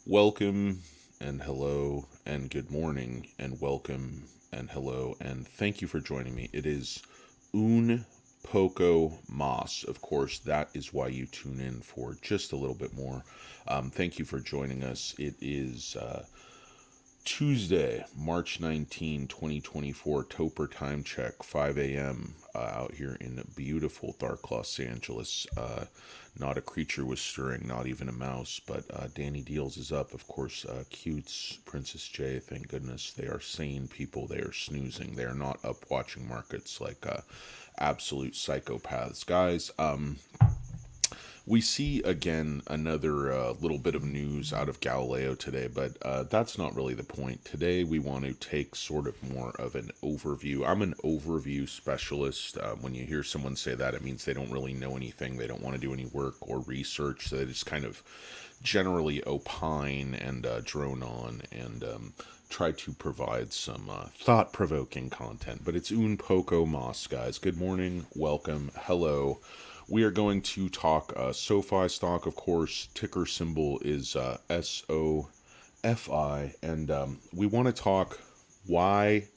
Welcome and hello and good morning and welcome and hello and thank you for joining me. It is un poco mas. Of course, that is why you tune in for just a little bit more. Thank you for joining us. It is Tuesday, March 19, 2024, Toper time check, 5 a.m. Out here in beautiful dark Los Angeles. Not a creature was stirring, not even a mouse, but Danny Deals is up. Of course, Cutes, Princess J, thank goodness. They are sane people. They are snoozing. They are not up watching markets like absolute psychopaths. Guys, we see again another little bit of news out of Galileo today, but that's not really the point. Today we want to take sort of more of an overview. I'm an overview specialist. When you hear someone say that, it means they don't really know anything. They don't want to do any work or research. So they just kind of generally opine and drone on and try to provide some thought-provoking content. But it's un poco mas, guys. Good morning, welcome, hello. We are going to talk Sofi Stock, of course. Ticker symbol is SOFI. And we want to talk why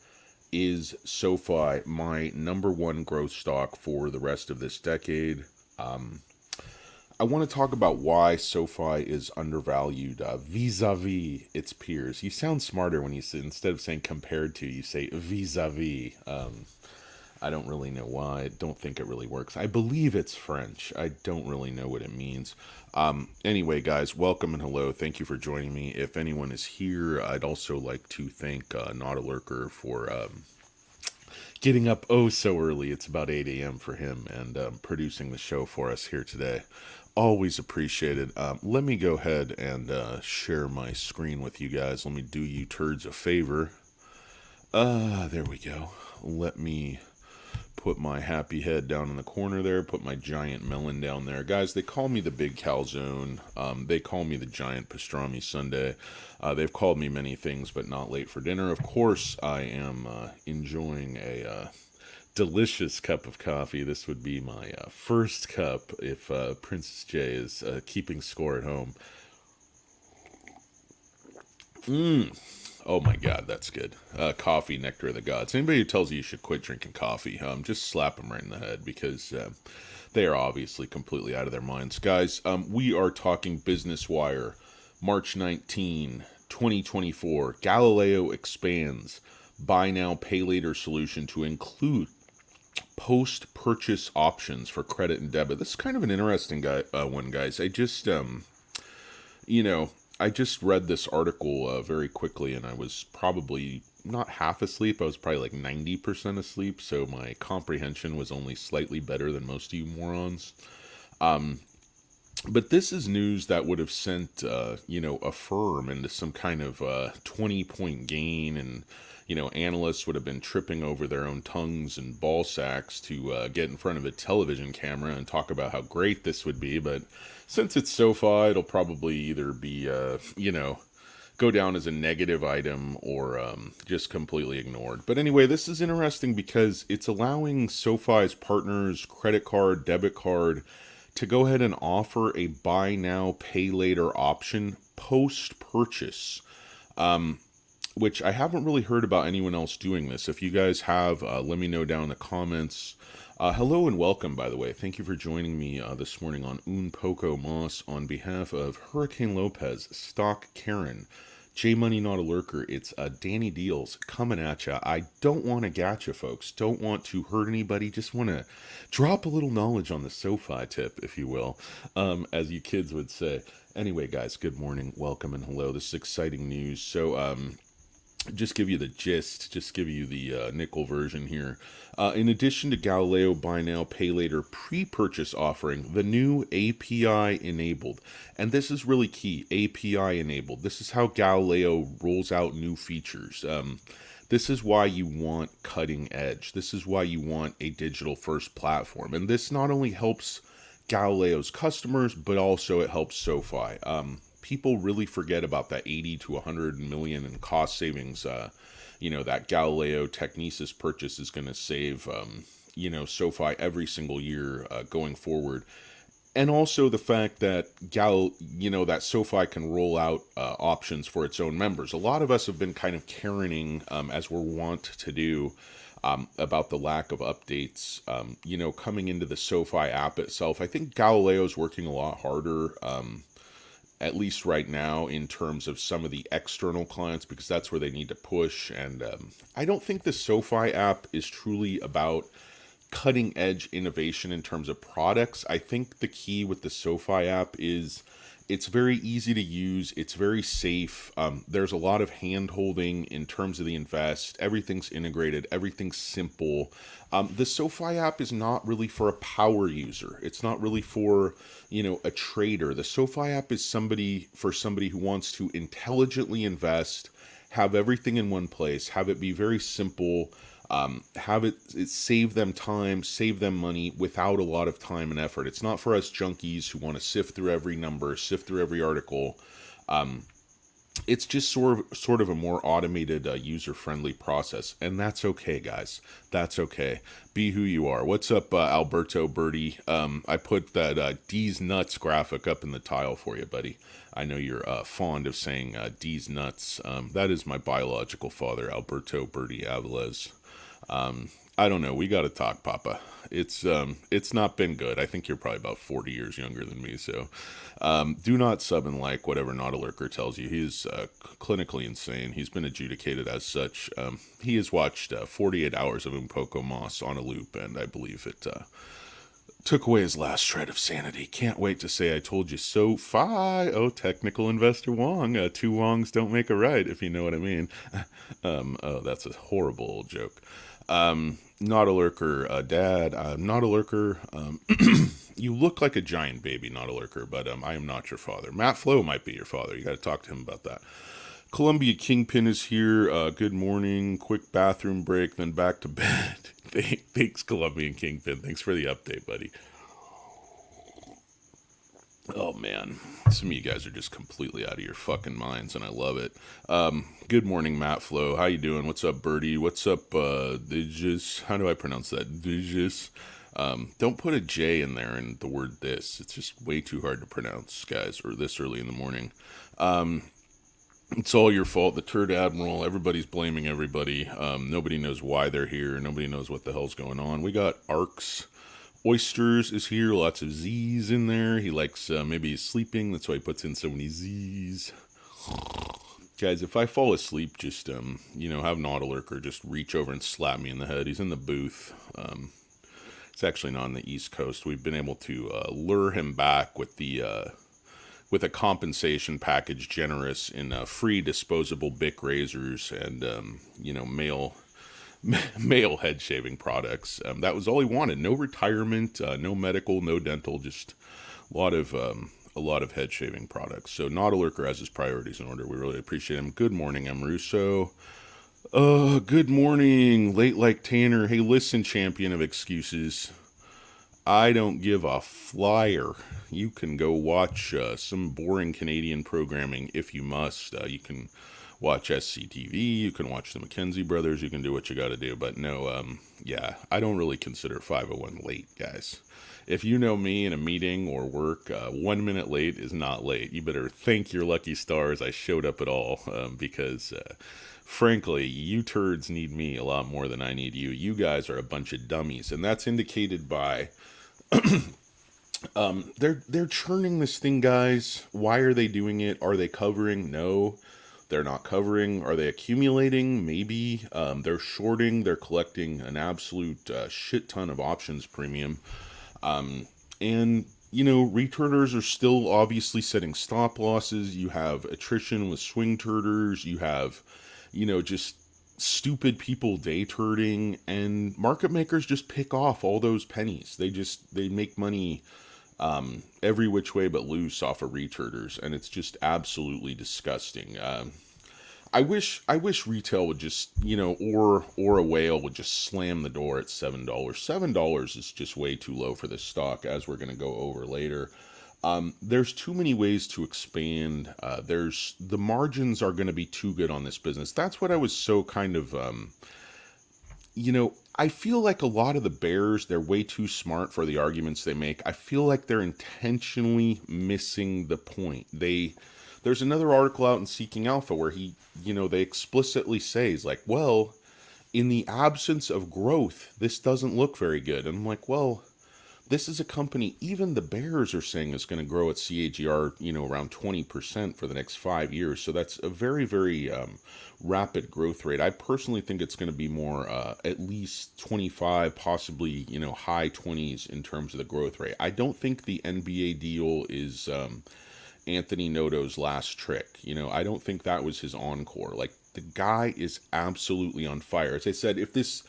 is SoFi my number one growth stock for the rest of this decade. I want to talk about why SoFi is undervalued vis-a-vis its peers. You sound smarter when you say, instead of saying compared to, you say vis-a-vis. I don't really know why. I don't think it really works. I believe it's French. I don't really know what it means. Anyway, guys, welcome and hello. Thank you for joining me. If anyone is here, I'd also like to thank Not a Lurker for getting up oh so early. It's about 8 a.m. for him and producing the show for us here today. Always appreciated. Let me go ahead and share my screen with you guys. Let me do you turds a favor. There we go. Let me put my happy head down in the corner there, put my giant melon down there. Guys, they call me the big calzone. They call me the giant pastrami sundae. They've called me many things, but not late for dinner. Of course, I am enjoying a delicious cup of coffee. This would be my first cup if Princess J is keeping score at home. Oh my God, that's good. Coffee, nectar of the gods. Anybody who tells you you should quit drinking coffee, just slap them right in the head because they are obviously completely out of their minds. Guys, we are talking Business Wire, March 19, 2024. Galileo expands buy now, pay later solution to include post-purchase options for credit and debit. This is kind of an interesting one, guys. You know, I just read this article very quickly, and I was probably not half asleep. I was probably like 90% asleep, so my comprehension was only slightly better than most of you morons. But this is news that would have sent, a firm into some kind of 20-point gain, and analysts would have been tripping over their own tongues and ball sacks to get in front of a television camera and talk about how great this would be. But since it's SoFi, it'll probably either be, go down as a negative item or just completely ignored. But anyway, this is interesting because it's allowing SoFi's partners, credit card, debit card, to go ahead and offer a buy now, pay later option post-purchase. Which I haven't really heard about anyone else doing this. If you guys have, let me know down in the comments. Hello and welcome, by the way. Thank you for joining me this morning on Un Poco Mas on behalf of Hurricane Lopez, Stock Karen, J Money Not a Lurker. It's Danny Deals coming at ya. I don't want to gatcha, folks. Don't want to hurt anybody. Just want to drop a little knowledge on the SoFi tip, if you will, as you kids would say. Anyway, guys, good morning, welcome, and hello. This is exciting news. So, just give you the gist, just give you the nickel version here. In addition to Galileo Buy Now, Pay Later pre-purchase offering, the new API enabled. And this is really key, API enabled. This is how Galileo rolls out new features. This is why you want cutting edge. This is why you want a digital first platform. And this not only helps Galileo's customers, but also it helps SoFi. People really forget about that 80 to 100 million in cost savings. That Galileo Technesis purchase is going to save, SoFi every single year going forward. and also the fact that that SoFi can roll out options for its own members. A lot of us have been kind of caroning, as we're wont to do, about the lack of updates, coming into the SoFi app itself. I think Galileo's working a lot harder, at least right now, in terms of some of the external clients, because that's where they need to push. And I don't think the SoFi app is truly about cutting edge innovation in terms of products. I think the key with the SoFi app is it's very easy to use. It's very safe. There's a lot of hand holding in terms of the invest. Everything's integrated. Everything's simple. The SoFi app is not really for a power user. It's not really for, a trader. The SoFi app is for somebody who wants to intelligently invest, have everything in one place, have it be very simple, have it save them time, save them money without a lot of time and effort. It's not for us junkies who want to sift through every number, sift through every article. It's just sort of a more automated, user-friendly process, and that's okay, guys. That's okay. Be who you are. What's up, Alberto Birdie? I put that D's nuts graphic up in the tile for you, buddy. I know you're fond of saying D's nuts. That is my biological father, Alberto Birdie Avilés. I don't know. We got to talk, Papa. It's not been good. I think you're probably about 40 years younger than me. So, do not sub and like whatever Not a Lurker tells you. He's clinically insane. He's been adjudicated as such. He has watched 48 hours of Poco Moss on a loop, and I believe it took away his last shred of sanity. Can't wait to say I told you so. Oh, technical investor Wong. Two Wongs don't make a right, if you know what I mean. Oh, that's a horrible old joke. Not a Lurker, Dad. Not a Lurker. You look like a giant baby, Not a Lurker, but I am not your father. Matt Flo might be your father. You got to talk to him about that. Columbia Kingpin is here. Good morning. Quick bathroom break, then back to bed. Thanks, Colombian Kingpin. Thanks for the update, buddy. Oh, man. Some of you guys are just completely out of your fucking minds, and I love it. Good morning, Matt Flo. How you doing? What's up, Birdie? What's up, Digis? How do I pronounce that? Digis? Don't put a J in there in the word this. It's just way too hard to pronounce, guys, or this early in the morning. It's all your fault. The turd admiral, everybody's blaming everybody. Nobody knows why they're here. Nobody knows what the hell's going on. We got Arcs. Oysters is here. Lots of Z's in there. He likes, maybe he's sleeping. That's why he puts in so many Z's. Guys, if I fall asleep, just, have Not a Lurker just reach over and slap me in the head. He's in the booth. It's actually not on the East Coast. We've been able to lure him back with a compensation package generous in free disposable Bic razors and, male head shaving products. That was all he wanted. No retirement, no medical, no dental, just a lot of head shaving products. So Not a Lurker has his priorities in order. We really appreciate him. Good morning, M. Russo. Good morning, Late Like Tanner. Hey, listen, champion of excuses. I don't give a flyer. You can go watch some boring Canadian programming if you must. You can watch SCTV, you can watch the McKenzie Brothers, you can do what you gotta do. But no, I don't really consider 501 late, guys. If you know me in a meeting or work, 1 minute late is not late. You better thank your lucky stars I showed up at all, because frankly, you turds need me a lot more than I need you. You guys are a bunch of dummies, and that's indicated by they're churning this thing, guys. Why are they doing it? Are they covering? No, they're not covering. Are they accumulating? Maybe. They're shorting. They're collecting an absolute shit ton of options premium. And returners are still obviously setting stop losses. You have attrition with swing turders. You have, just stupid people day turding, and market makers just pick off all those pennies. They make money every which way but loose off of returners, and it's just absolutely disgusting. I wish retail would just, or a whale would just slam the door at $7. $7 is just way too low for this stock, as we're going to go over later. There's too many ways to expand. The margins are going to be too good on this business. That's what I was so kind of, I feel like a lot of the bears, they're way too smart for the arguments they make. I feel like they're intentionally missing the point. There's another article out in Seeking Alpha where they explicitly say, is like, well, in the absence of growth, this doesn't look very good. And I'm like, well, this is a company, even the bears are saying is going to grow at CAGR, around 20% for the next 5 years. So that's a very, very rapid growth rate. I personally think it's going to be more at least 25, possibly, high 20s in terms of the growth rate. I don't think the NBA deal is Anthony Noto's last trick. I don't think that was his encore. Like, the guy is absolutely on fire. As I said, if this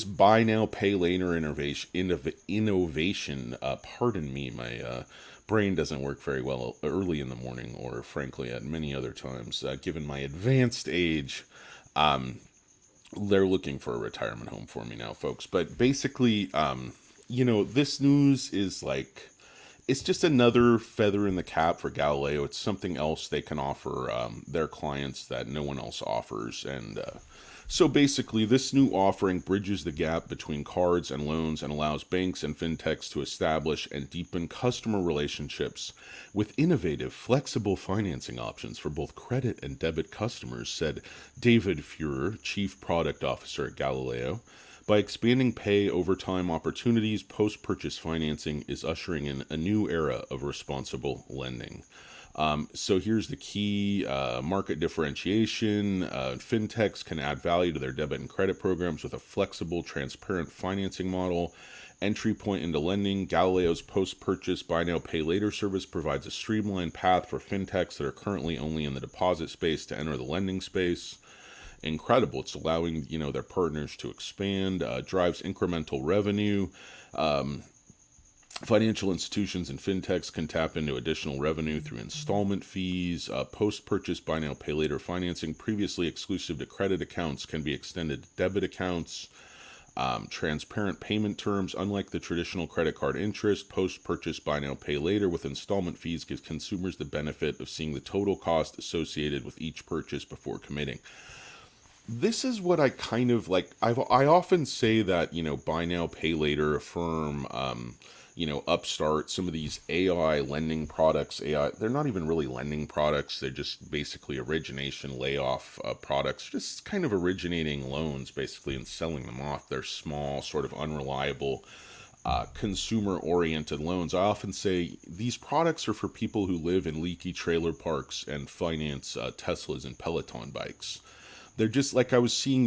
buy now, pay later innovation, pardon me, my brain doesn't work very well early in the morning, or frankly at many other times, given my advanced age. They're looking for a retirement home for me now, folks. But basically, this news is like, it's just another feather in the cap for Galileo. It's something else they can offer their clients that no one else offers. And so basically, this new offering bridges the gap between cards and loans and allows banks and fintechs to establish and deepen customer relationships with innovative, flexible financing options for both credit and debit customers, said David Fuhrer, Chief Product Officer at Galileo. By expanding pay over time opportunities, post-purchase financing is ushering in a new era of responsible lending. So here's the key market differentiation. Fintechs can add value to their debit and credit programs with a flexible, transparent financing model. Entry point into lending. Galileo's post-purchase buy now, pay later service provides a streamlined path for fintechs that are currently only in the deposit space to enter the lending space. Incredible. It's allowing, their partners to expand, drives incremental revenue. Financial institutions and fintechs can tap into additional revenue through installment fees. Post-purchase buy now, pay later financing, previously exclusive to credit accounts, can be extended to debit accounts. Transparent payment terms. Unlike the traditional credit card interest, post-purchase buy now, pay later with installment fees gives consumers the benefit of seeing the total cost associated with each purchase before committing. This is what I kind of like. I often say that, buy now, pay later, Affirm, Upstart, some of these AI lending products, they're not even really lending products. They're just basically origination layoff products, just kind of originating loans basically and selling them off. They're small, sort of unreliable, consumer-oriented loans. I often say these products are for people who live in leaky trailer parks and finance Teslas and Peloton bikes. They're just like, I was seeing,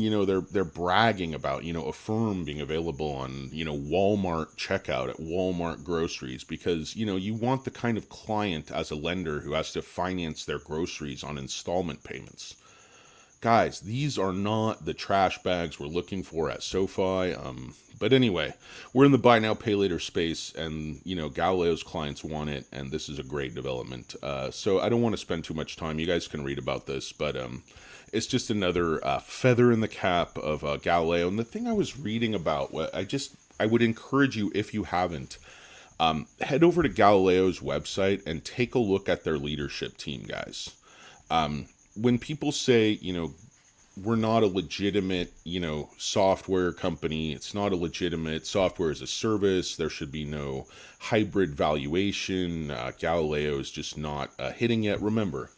they're bragging about, Affirm being available on, Walmart checkout at Walmart groceries, because, you want the kind of client as a lender who has to finance their groceries on installment payments. Guys, these are not the trash bags we're looking for at SoFi. But anyway, we're in the buy now, pay later space, and, Galileo's clients want it, and this is a great development. So I don't want to spend too much time. You guys can read about this, but it's just another feather in the cap of Galileo. And the thing I was reading about, I would encourage you, if you haven't, head over to Galileo's website and take a look at their leadership team, guys. When people say, we're not a legitimate, software company, it's not a legitimate software as a service, there should be no hybrid valuation, Galileo is just not hitting yet. Remember,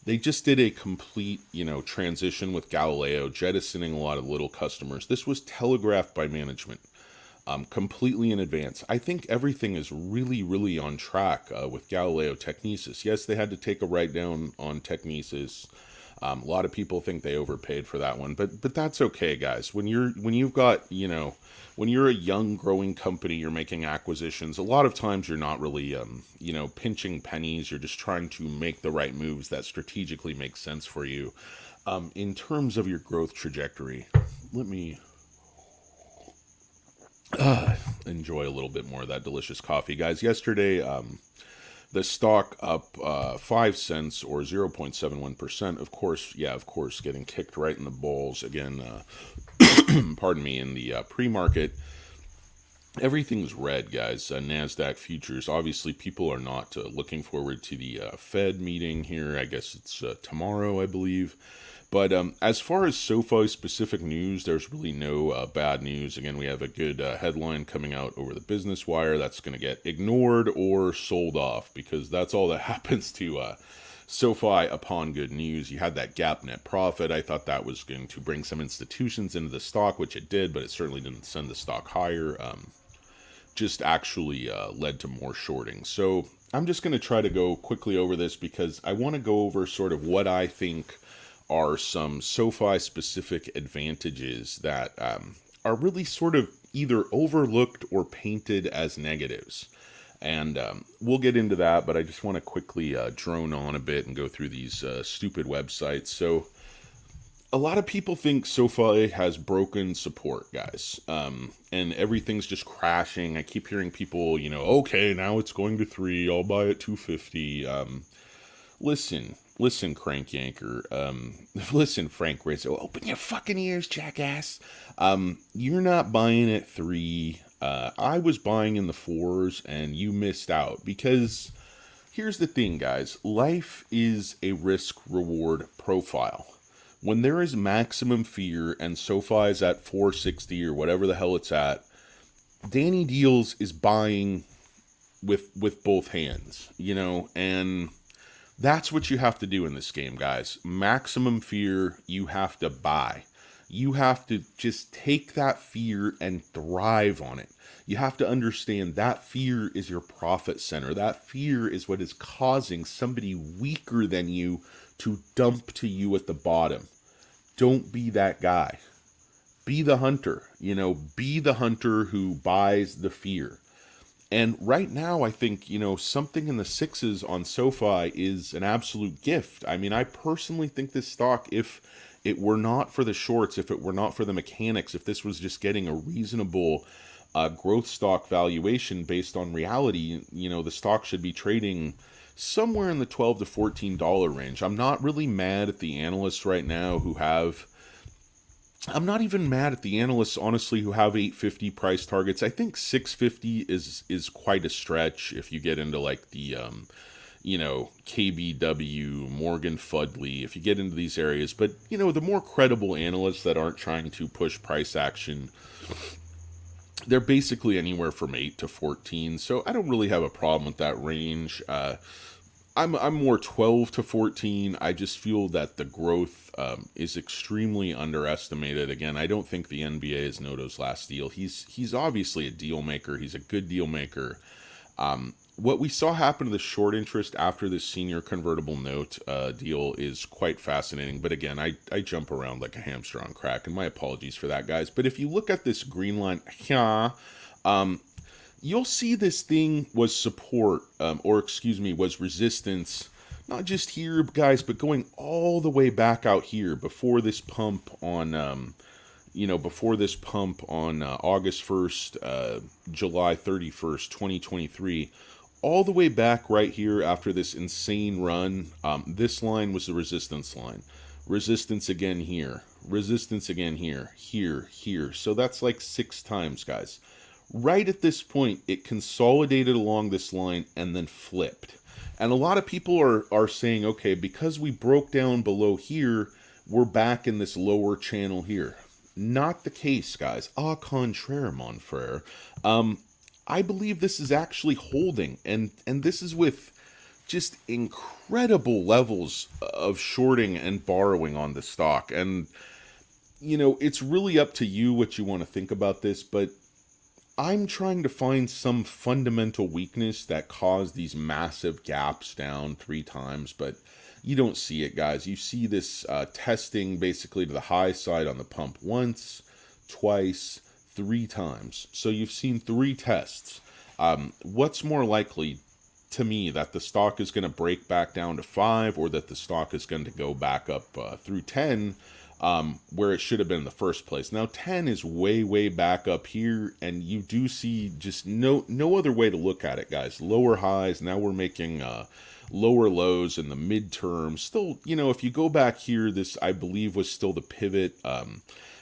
they just did a complete, transition with Galileo, jettisoning a lot of little customers. This was telegraphed by management, completely in advance. I think everything is really, really on track with Galileo Technesis. Yes, they had to take a write down on Technesis. A lot of people think they overpaid for that one, but that's okay, guys. When you've got, when you're a young growing company, you're making acquisitions, a lot of times you're not really, pinching pennies. You're just trying to make the right moves that strategically make sense for you. In terms of your growth trajectory, let me enjoy a little bit more of that delicious coffee, guys. Yesterday, the stock up 5 cents or 0.71%. Of course, getting kicked right in the balls again. Pardon me, in the pre-market. everything's red, guys. NASDAQ futures. Obviously, people are not looking forward to the Fed meeting here. I guess it's tomorrow, I believe. But as far as SoFi specific news, there's really no bad news. Again, we have a good headline coming out over the Business Wire that's going to get ignored or sold off, because that's all that happens to SoFi upon good news. You had that gap net profit. I thought that was going to bring some institutions into the stock, which it did, but it certainly didn't send the stock higher. Just actually led to more shorting. So I'm just going to try to go quickly over this, because I want to go over sort of what I think are some SoFi specific advantages that are really sort of either overlooked or painted as negatives. And we'll get into that, but I just want to quickly drone on a bit and go through these stupid websites. So a lot of people think SoFi has broken support, guys, and everything's just crashing. I keep hearing people, okay, now it's going to 3, I'll buy at 250. Listen, Crank Yanker. Listen, Frank Rizzo. Open your fucking ears, jackass. You're not buying at 3. I was buying in the 4s, and you missed out. Because here's the thing, guys. Life is a risk-reward profile. When there is maximum fear, and SoFi is at 460 or whatever the hell it's at, Danny Deals is buying with both hands, and that's what you have to do in this game, guys. Maximum fear, you have to buy. You have to just take that fear and thrive on it. You have to understand that fear is your profit center. That fear is what is causing somebody weaker than you to dump to you at the bottom. Don't be that guy. Be the hunter. Be the hunter who buys the fear. And right now, I think, something in the 6s on SoFi is an absolute gift. I mean, I personally think this stock, if it were not for the shorts, if it were not for the mechanics, if this was just getting a reasonable growth stock valuation based on reality, the stock should be trading somewhere in the $12 to $14 range. I'm not really mad at the analysts right now who have... I'm not even mad at the analysts, honestly, who have 850 price targets. I think 650 is quite a stretch if you get into like the, KBW, Morgan Fudley, if you get into these areas. But, the more credible analysts that aren't trying to push price action, they're basically anywhere from 8 to 14. So I don't really have a problem with that range. I'm more 12 to 14. I just feel that the growth is extremely underestimated. Again, I don't think the NBA is Noto's last deal. He's obviously a deal maker. He's a good deal maker. What we saw happen to the short interest after this senior convertible note deal is quite fascinating. But again, I jump around like a hamster on crack, and my apologies for that, guys. But if you look at this green line, you'll see this thing was support, was resistance, not just here, guys, but going all the way back out here before this pump on, August 1st, July 31st, 2023, all the way back right here after this insane run. This line was the resistance line. Resistance again here. Resistance again here. Here. So that's like 6 times, guys. Right at this point, it consolidated along this line and then flipped. And a lot of people are saying, okay, because we broke down below here, we're back in this lower channel here. Not the case, guys. Au contraire, mon frere. I believe this is actually holding, and this is with just incredible levels of shorting and borrowing on the stock. And, it's really up to you what you want to think about this, but I'm trying to find some fundamental weakness that caused these massive gaps down 3 times, but you don't see it, guys. You see this testing basically to the high side on the pump once, twice, 3 times. So you've seen 3 tests. What's more likely to me, that the stock is going to break back down to 5, or that the stock is going to go back up through 10, where it should have been in the first place? Now 10 is way back up here, and you do see just no other way to look at it, guys. Lower highs, now we're making lower lows in the midterm. Still, if you go back here, this I believe was still the pivot.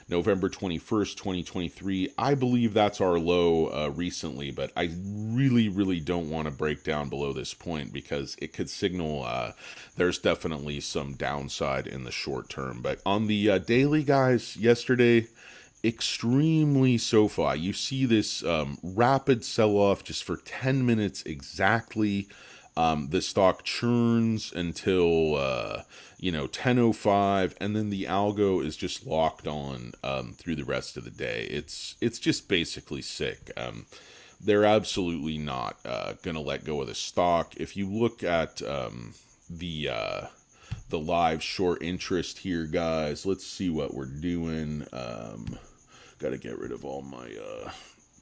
November 21st, 2023. I believe that's our low recently, but I really don't want to break down below this point because it could signal there's definitely some downside in the short term. But on the daily, guys, yesterday, extremely SoFi. You see this rapid sell-off just for 10 minutes exactly. The stock churns until 10:05, and then the algo is just locked on through the rest of the day. It's just basically sick. They're absolutely not gonna let go of the stock. If you look at the live short interest here, guys, let's see what we're doing. Got to get rid of all my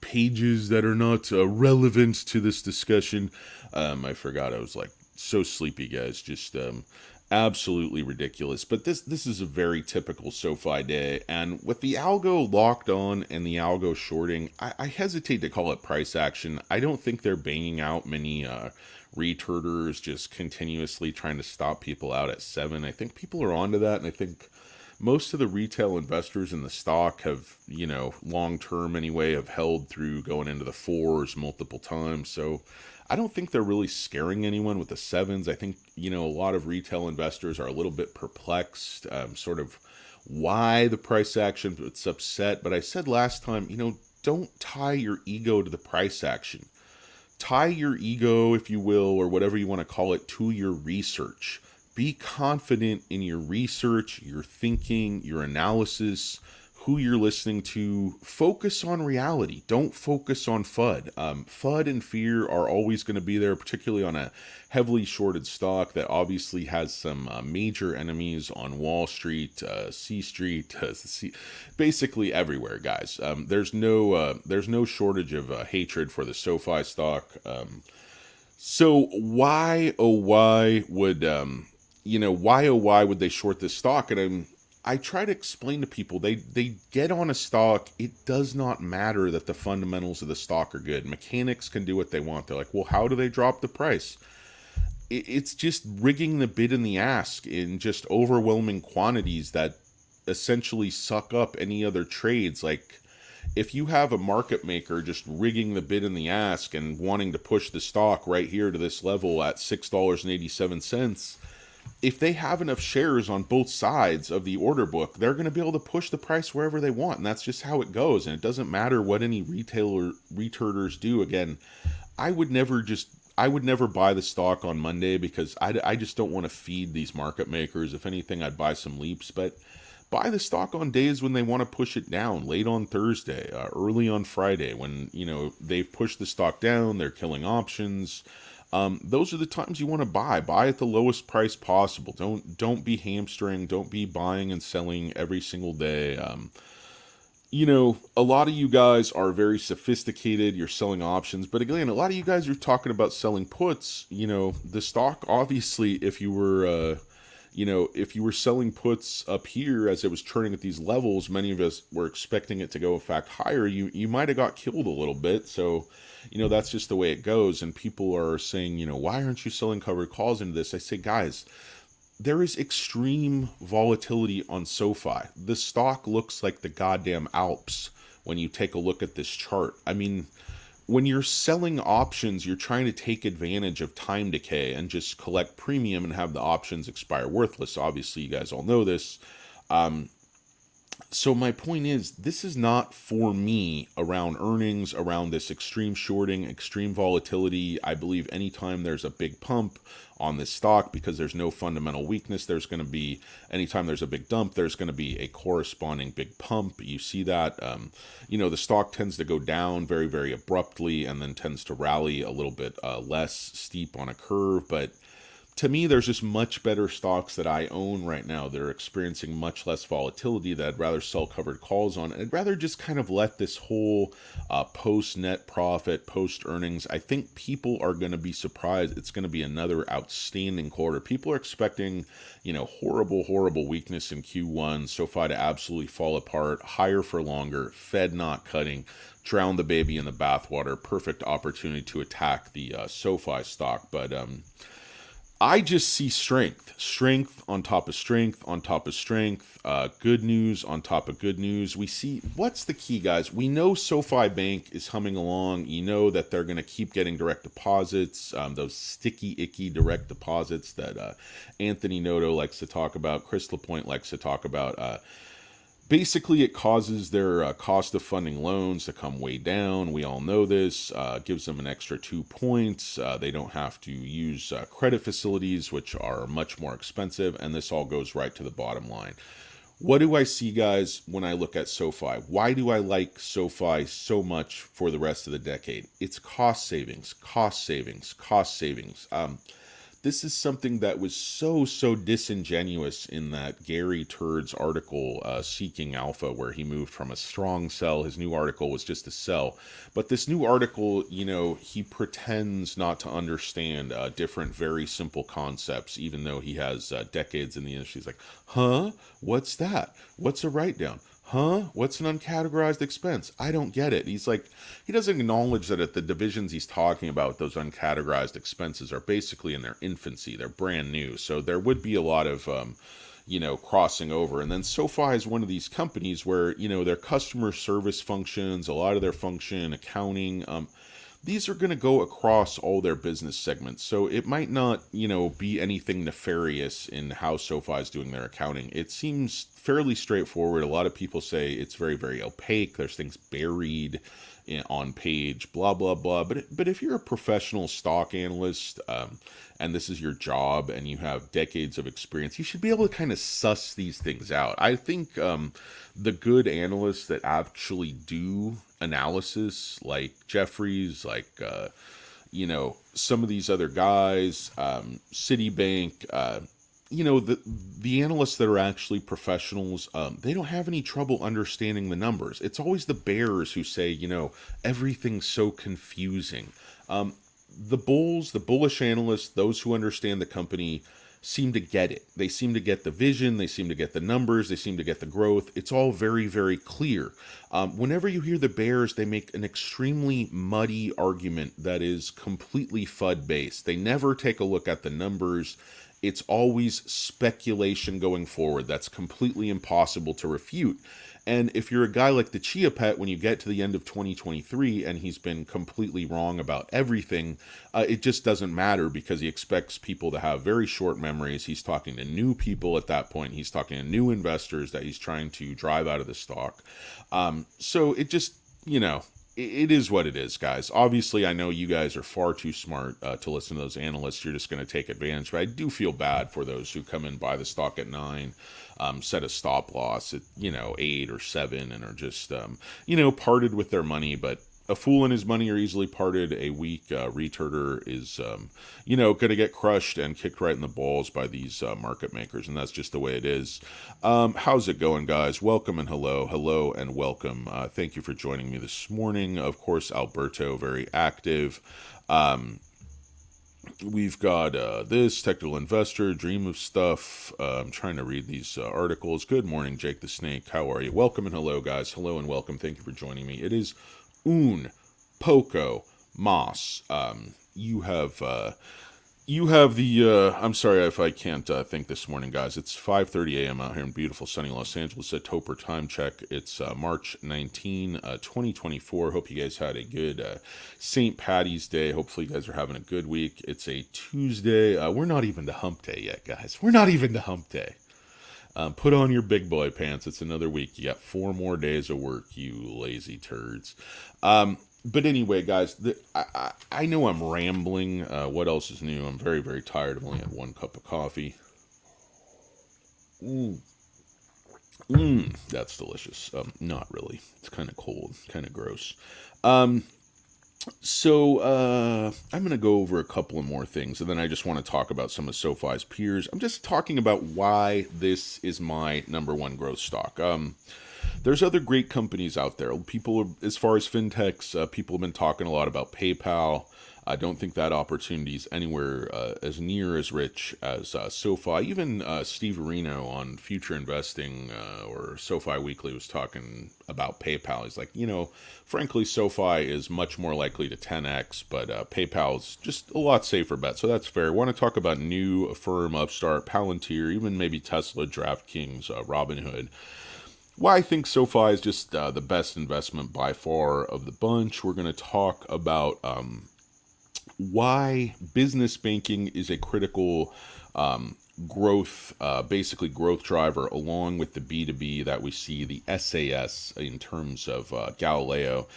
pages that are not relevant to this discussion. I forgot I was like so sleepy, guys. Just absolutely ridiculous. But this is a very typical SoFi day. And with the algo locked on and the algo shorting, I hesitate to call it price action. I don't think they're banging out many retarders just continuously trying to stop people out at 7. I think people are onto that, and I think most of the retail investors in the stock have, long term anyway, have held through going into the 4s multiple times. So I don't think they're really scaring anyone with the 7s. I think, a lot of retail investors are a little bit perplexed, sort of why the price action, it's upset. But I said last time, don't tie your ego to the price action. Tie your ego, if you will, or whatever you want to call it, to your research. Be confident in your research, your thinking, your analysis, who you're listening to. Focus on reality. Don't focus on FUD. FUD and fear are always going to be there, particularly on a heavily shorted stock that obviously has some major enemies on Wall Street, C Street, basically everywhere, guys. There's no shortage of hatred for the SoFi stock. So why, oh why would why would they short this stock? And I try to explain to people, they get on a stock, it does not matter that the fundamentals of the stock are good. Mechanics can do what they want. They're like, well, how do they drop the price? It's just rigging the bid and the ask in just overwhelming quantities that essentially suck up any other trades. Like, if you have a market maker just rigging the bid and the ask and wanting to push the stock right here to this level at $6.87, if they have enough shares on both sides of the order book, they're going to be able to push the price wherever they want. And that's just how it goes. And it doesn't matter what any retarders do. Again, I would never buy the stock on Monday because I just don't want to feed these market makers. If anything, I'd buy some leaps, but buy the stock on days when they want to push it down, late on Thursday, early on Friday, when, they've pushed the stock down, they're killing options. Those are the times you want to buy. Buy at the lowest price possible. Don't be hamstring. Don't be buying and selling every single day. A lot of you guys are very sophisticated. You're selling options. But again, a lot of you guys are talking about selling puts. The stock, obviously, if you were selling puts up here as it was turning at these levels, many of us were expecting it to go, in fact, higher. You might have got killed a little bit. So, that's just the way it goes. And people are saying, why aren't you selling covered calls into this? I say, guys, there is extreme volatility on SoFi. The stock looks like the goddamn Alps when you take a look at this chart. I mean, when you're selling options, you're trying to take advantage of time decay and just collect premium and have the options expire worthless. Obviously, you guys all know this. So my point is, this is not for me around earnings, around this extreme shorting, extreme volatility. I believe anytime there's a big pump on this stock, because there's no fundamental weakness, there's going to be, anytime there's a big dump, there's going to be a corresponding big pump. You see that, the stock tends to go down very, very abruptly and then tends to rally a little bit less steep on a curve. But to me, there's just much better stocks that I own right now that are experiencing much less volatility that I'd rather sell covered calls on. I'd rather just kind of let this whole post net profit, post earnings. I think people are going to be surprised. It's going to be another outstanding quarter. People are expecting, horrible weakness in Q1, SoFi to absolutely fall apart, higher for longer, Fed not cutting, drown the baby in the bathwater. Perfect opportunity to attack the SoFi stock. But I just see strength on top of strength on top of strength, good news on top of good news. We see what's the key, guys. We know SoFi Bank is humming along. You know that they're going to keep getting direct deposits, those sticky, icky direct deposits that Anthony Noto likes to talk about, Chris LaPointe likes to talk about. Basically, it causes their cost of funding loans to come way down. We all know this. Gives them an extra 2 points. They don't have to use credit facilities, which are much more expensive. And this all goes right to the bottom line. What do I see, guys, when I look at SoFi? Why do I like SoFi so much for the rest of the decade? It's cost savings, cost savings, cost savings. This is something that was so disingenuous in that Gary Turd's article, Seeking Alpha, where he moved from a strong sell. His new article was just a sell. But this new article, you know, he pretends not to understand different, very simple concepts, even though he has decades in the industry. He's like, huh? What's that? What's a write-down? Huh? What's an uncategorized expense? I don't get it. He's like, he doesn't acknowledge that at the divisions he's talking about, those uncategorized expenses are basically in their infancy. They're brand new. So there would be a lot of, crossing over. And then SoFi is one of these companies where, you know, their customer service functions, a lot of their function, accounting, these are going to go across all their business segments. So it might not, be anything nefarious in how SoFi is doing their accounting. It seems fairly straightforward. A lot of people say it's very, very opaque. There's things buried on page, blah, blah, blah. But if you're a professional stock analyst, and this is your job and you have decades of experience, you should be able to kind of suss these things out. I think the good analysts that actually do analysis, like Jeffries, like some of these other guys, Citibank, the analysts that are actually professionals, they don't have any trouble understanding the numbers. It's always the bears who say, everything's so confusing. The bulls, the bullish analysts, those who understand the company, seem to get it. They seem to get the vision. They seem to get the numbers. They seem to get the growth. It's all very, very clear. Whenever you hear the bears, they make an extremely muddy argument that is completely FUD-based. They never take a look at the numbers. It's always speculation going forward. That's completely impossible to refute. And if you're a guy like the Chia Pet, when you get to the end of 2023 and he's been completely wrong about everything, it just doesn't matter because he expects people to have very short memories. He's talking to new people at that point. He's talking to new investors that he's trying to drive out of the stock. So it just, it is what it is, guys. Obviously, I know you guys are far too smart to listen to those analysts. You're just going to take advantage. But I do feel bad for those who come in, buy the stock at 9, set a stop loss at, 8 or 7, and are just, parted with their money. But a fool and his money are easily parted. A weak returner is, going to get crushed and kicked right in the balls by these market makers. And that's just the way it is. How's it going, guys? Welcome and hello and welcome. Thank you for joining me this morning. Of course, Alberto, very active. We've got this technical investor, dream of stuff. I'm trying to read these articles. Good morning, Jake the Snake. How are you? Welcome and hello, guys. Hello and welcome. Thank you for joining me. It is Poco Mas. You have the, I'm sorry if I can't think this morning, guys. It's 5:30 a.m. out here in beautiful sunny Los Angeles at Topper time check. It's March 19, 2024. Hope you guys had a good St. Patty's Day. Hopefully you guys are having a good week. It's a Tuesday. We're not even to hump day yet, guys. We're not even to hump day. Put on your big boy pants. It's another week. You got 4 more days of work, you lazy turds. But anyway, guys, I know I'm rambling. What else is new? I'm very, very tired. I've only had 1 cup of coffee. That's delicious. Not really. It's kind of cold, kind of gross. So I'm going to go over a couple of more things, and then I just want to talk about some of SoFi's peers. I'm just talking about why this is my number 1 growth stock. There's other great companies out there. People, as far as fintechs, people have been talking a lot about PayPal. I don't think that opportunity is anywhere as near as rich as SoFi. Even Steve Areno on Future Investing or SoFi Weekly was talking about PayPal. He's like, frankly, SoFi is much more likely to 10x, but PayPal's just a lot safer bet. So that's fair. I want to talk about new Affirm, Upstart, Palantir, even maybe Tesla, DraftKings, Robinhood. Why I think SoFi is just the best investment by far of the bunch. We're going to talk about why business banking is a critical basically growth driver, along with the B2B that we see, the SAS in terms of Galileo.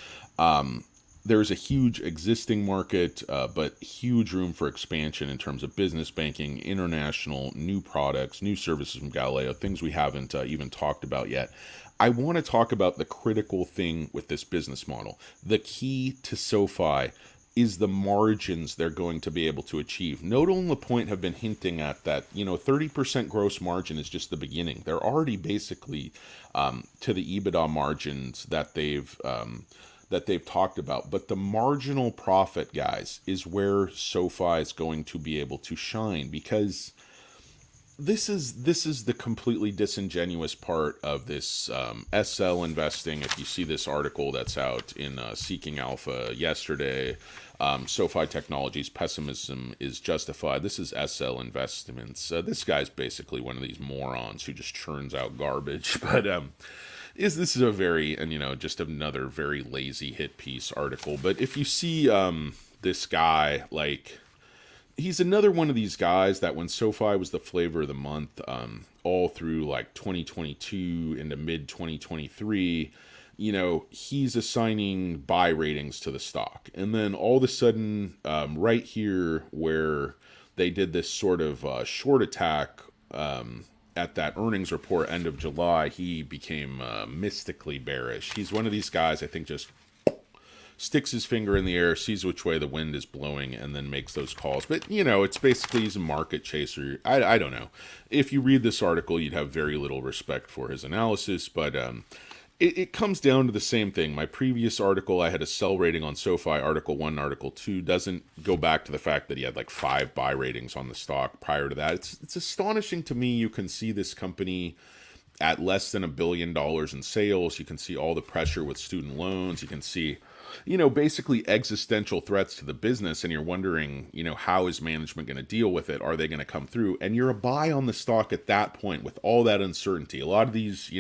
There's a huge existing market, but huge room for expansion in terms of business banking, international, new products, new services from Galileo, things we haven't even talked about yet. I want to talk about the critical thing with this business model. The key to SoFi is the margins they're going to be able to achieve. Noto and LaPointe have been hinting at that, 30% gross margin is just the beginning. They're already basically to the EBITDA margins that they've talked about. But the marginal profit, guys, is where SoFi is going to be able to shine, because this is the completely disingenuous part of this SL investing. If you see this article that's out in Seeking Alpha yesterday, SoFi Technologies pessimism is justified. This is SL Investments. This guy's basically one of these morons who just churns out garbage. But this is a very, just another very lazy hit piece article. But if you see this guy, like, he's another one of these guys that when SoFi was the flavor of the month, all through like 2022 into mid 2023, he's assigning buy ratings to the stock. And then all of a sudden, right here where they did this sort of short attack at that earnings report end of July, he became mystically bearish. He's one of these guys, I think, just sticks his finger in the air, sees which way the wind is blowing, and then makes those calls. But, it's basically, he's a market chaser. I don't know. If you read this article, you'd have very little respect for his analysis, but it comes down to the same thing. My previous article, I had a sell rating on SoFi, Article 1, Article 2, doesn't go back to the fact that he had like 5 buy ratings on the stock prior to that. It's astonishing to me. You can see this company at less than $1 billion in sales. You can see all the pressure with student loans. You can see basically existential threats to the business, and you're wondering, how is management going to deal with it? Are they going to come through? And you're a buy on the stock at that point with all that uncertainty. A lot of these,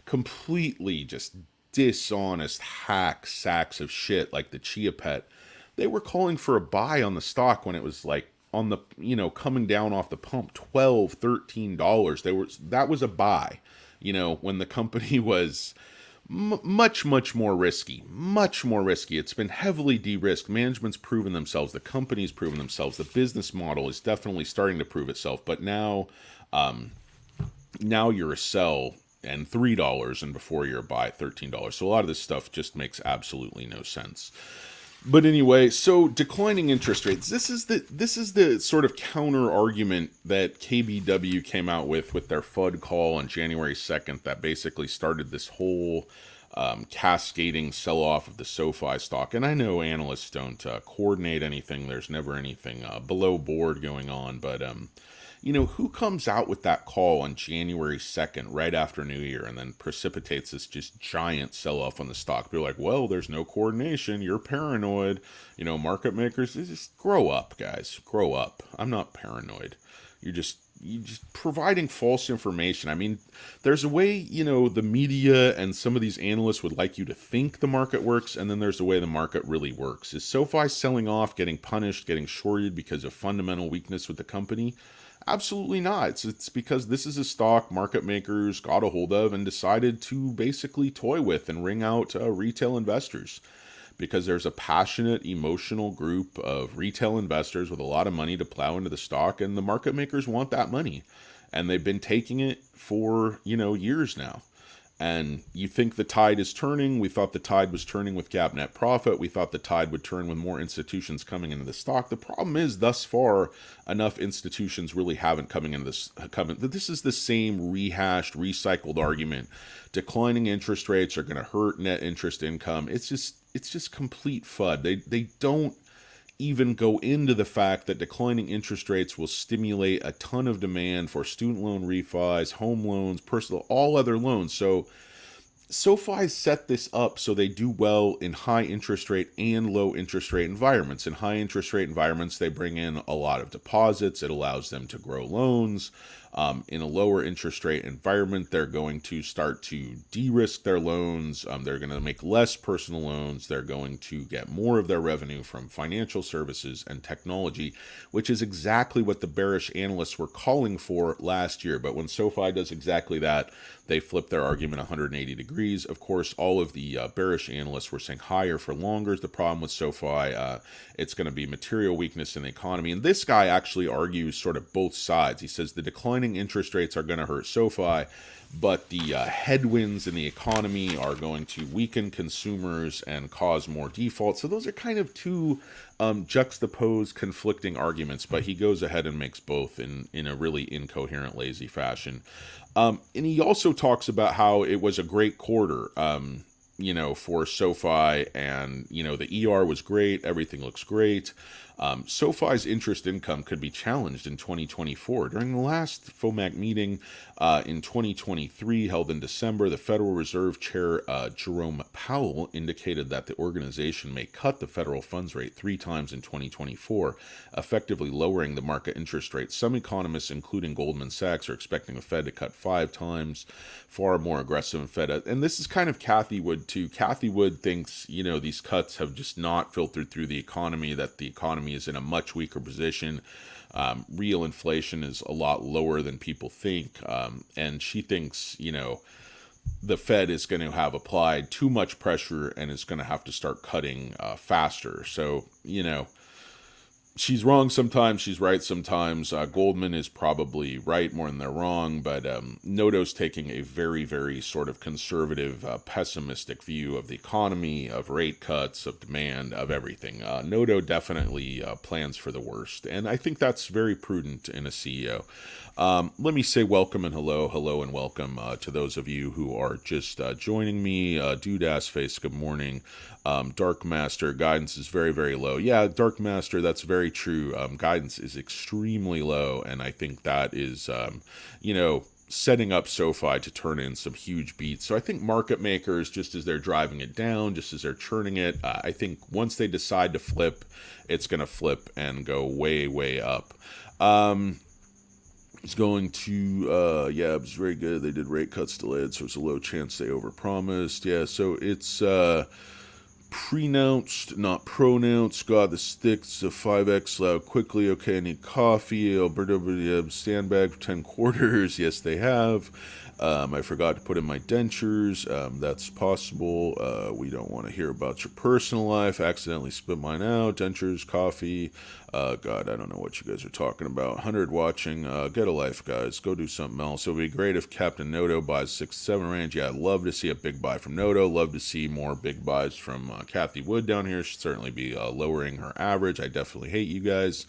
completely just dishonest hack sacks of shit like the Chia Pet, they were calling for a buy on the stock when it was like on the, coming down off the pump, $12, $13. That was a buy, when the company was much more risky. It's been heavily de-risked. Management's proven themselves. The company's proven themselves. The business model is definitely starting to prove itself. But now you're a sell and $3, and before you're a buy $13. So a lot of this stuff just makes absolutely no sense. But anyway, so declining interest rates. This is the sort of counter argument that KBW came out with their FUD call on January 2nd that basically started this whole cascading sell-off of the SoFi stock. And I know analysts don't coordinate anything. There's never anything below board going on. But who comes out with that call on January 2nd, right after New Year, and then precipitates this just giant sell-off on the stock? They're like, well, there's no coordination. You're paranoid. Market makers, just grow up, guys. Grow up. I'm not paranoid. You're just providing false information. I mean, there's a way, the media and some of these analysts would like you to think the market works, and then there's the way the market really works. Is SoFi selling off, getting punished, getting shorted because of fundamental weakness with the company? Absolutely not. It's because this is a stock market makers got a hold of and decided to basically toy with and wring out retail investors. Because there's a passionate, emotional group of retail investors with a lot of money to plow into the stock, and the market makers want that money. And they've been taking it for, years now. And you think the tide is turning. We thought the tide was turning with GAAP net profit. We thought the tide would turn with more institutions coming into the stock. The problem is, thus far, enough institutions really haven't coming into this. This is the same rehashed, recycled argument. Declining interest rates are going to hurt net interest income. It's just complete FUD. They don't even go into the fact that declining interest rates will stimulate a ton of demand for student loan refis, home loans, personal, all other loans. So SoFi set this up so they do well in high interest rate and low interest rate environments. In high interest rate environments, they bring in a lot of deposits. It allows them to grow loans. In a lower interest rate environment, they're going to start to de-risk their loans. They're going to make less personal loans. They're going to get more of their revenue from financial services and technology, which is exactly what the bearish analysts were calling for last year. But when SoFi does exactly that, they flip their argument 180 degrees. Of course, all of the bearish analysts were saying higher for longer is the problem with SoFi. It's going to be material weakness in the economy. And this guy actually argues sort of both sides. He says the declining interest rates are going to hurt SoFi, but the headwinds in the economy are going to weaken consumers and cause more defaults. So those are kind of two juxtaposed, conflicting arguments, but he goes ahead and makes both in a really incoherent, lazy fashion. And he also talks about how it was a great quarter, for SoFi, and, the ER was great. Everything looks great. SoFi's interest income could be challenged in 2024. During the last FOMAC meeting in 2023, held in December, the Federal Reserve Chair Jerome Powell indicated that the organization may cut the federal funds rate 3 times in 2024, effectively lowering the market interest rate. Some economists, including Goldman Sachs, are expecting the Fed to cut 5 times, far more aggressive than Fed. And this is kind of Cathie Wood, too. Cathie Wood thinks, these cuts have just not filtered through the economy, that the economy is in a much weaker position. Real inflation is a lot lower than people think. And she thinks, the Fed is going to have applied too much pressure and is going to have to start cutting faster. So, she's wrong sometimes, she's right sometimes. Goldman is probably right more than they're wrong, but Noto's taking a very, very sort of conservative, pessimistic view of the economy, of rate cuts, of demand, of everything. Noto definitely plans for the worst, and I think that's very prudent in a CEO. Let me say welcome and hello and welcome to those of you who are just joining me. Dude Ass Face, good morning. Dark Master, guidance is very, very low. Yeah, Dark Master, that's very true. Guidance is extremely low, and I think that is, setting up SoFi to turn in some huge beats. So I think market makers, just as they're driving it down, just as they're churning it, I think once they decide to flip, it's going to flip and go way, way up. It's going to, it was very good. They did rate cuts delayed, so it's a low chance they overpromised. Yeah, so it's pronounced, not pronounced. God, the sticks, the 5x loud quickly. Okay, I need coffee. Alberto, sandbag for 10 quarters. Yes, they have. I forgot to put in my dentures. That's possible. We don't want to hear about your personal life. Accidentally spit mine out. Dentures, coffee. God, I don't know what you guys are talking about. 100 watching. Get a life, guys. Go do something else. It would be great if Captain Noto buys 6-7 range. Yeah, I'd love to see a big buy from Noto. Love to see more big buys from Cathie Wood down here. Should certainly be lowering her average. I definitely hate you guys.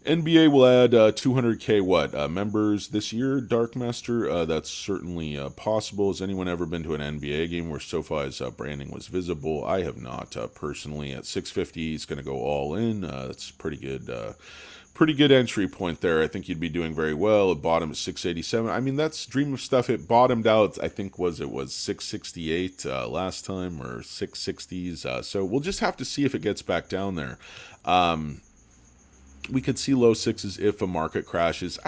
NBA will add 200K members this year, Dark Master. That's certainly possible. Has anyone ever been to an NBA game where SoFi's branding was visible? I have not personally. At 650, it's going to go all in. That's pretty good entry point there. I think you'd be doing very well. It bottomed at 687. I mean, that's dream of stuff. It bottomed out, I think, it was 668 last time, or 660s. So we'll just have to see if it gets back down there. We could see low sixes if a market crashes.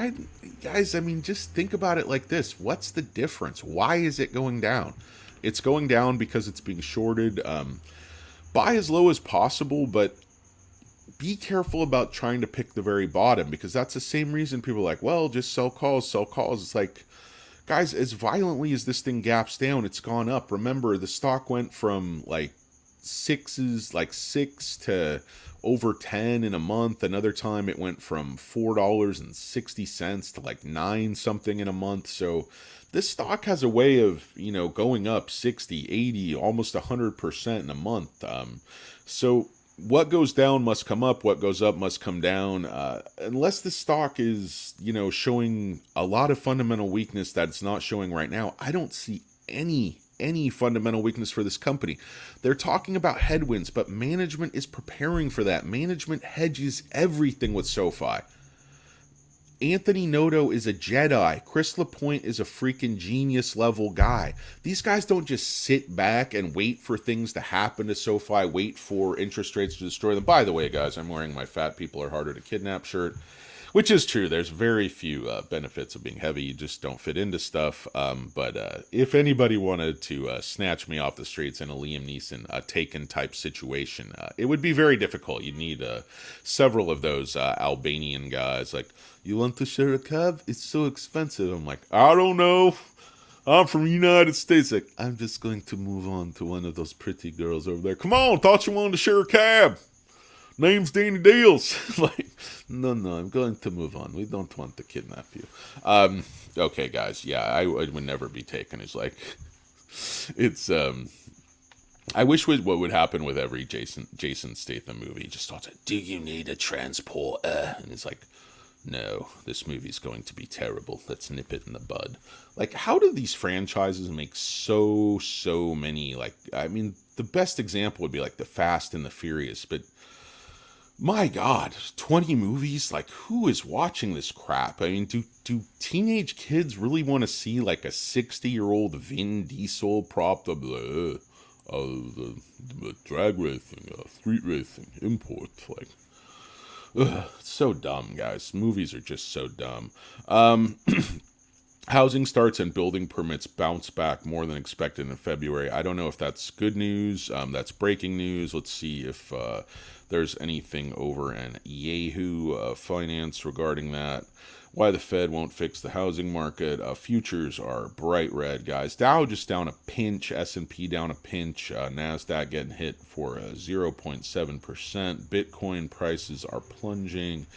Guys, just think about it like this. What's the difference? Why is it going down? It's going down because it's being shorted. Buy as low as possible, but be careful about trying to pick the very bottom, because that's the same reason people are like, well, just sell calls. It's like, guys, as violently as this thing gaps down, it's gone up. Remember, the stock went from like 6 to over 10 in a month. Another time it went from $4.60 to like 9 something in a month. So this stock has a way of, going up 60, 80, almost 100% in a month. So what goes down must come up. What goes up must come down. Unless the stock is, showing a lot of fundamental weakness that it's not showing right now, I don't see any any fundamental weakness for this company. They're talking about headwinds, but management is preparing for that. Management hedges everything with SoFi. Anthony Noto is a Jedi. Chris LaPointe is a freaking genius level guy. These guys don't just sit back and wait for things to happen to SoFi, wait for interest rates to destroy them. By the way, guys, I'm wearing my fat people are harder to kidnap shirt, which is true. There's very few benefits of being heavy. You just don't fit into stuff. But if anybody wanted to snatch me off the streets in a Liam Neeson Taken type situation, it would be very difficult. You'd need several of those Albanian guys like, you want to share a cab? It's so expensive. I'm like, I don't know. I'm from the United States. Like, I'm just going to move on to one of those pretty girls over there. Come on, thought you wanted to share a cab. Name's Danny Deals. Like, no, I'm going to move on. We don't want to kidnap you. Okay, guys. Yeah, I would never be taken. It's like, it's, I wish what would happen with every Jason Statham movie. Just thought, do you need a transporter? And it's like, no, this movie's going to be terrible. Let's nip it in the bud. Like, how do these franchises make so many? Like, I mean, the best example would be like the Fast and the Furious, but my God, 20 movies? Like, who is watching this crap? I mean, do teenage kids really want to see like a 60-year-old Vin Diesel prop the drag racing, street racing, import? Like, ugh, it's so dumb, guys. Movies are just so dumb. Housing starts and building permits bounce back more than expected in February. I don't know if that's good news. That's breaking news. Let's see if there's anything over in Yahoo Finance regarding that. Why the Fed won't fix the housing market. Futures are bright red, guys. Dow just down a pinch. S&P down a pinch. NASDAQ getting hit for 0.7%. Bitcoin prices are plunging.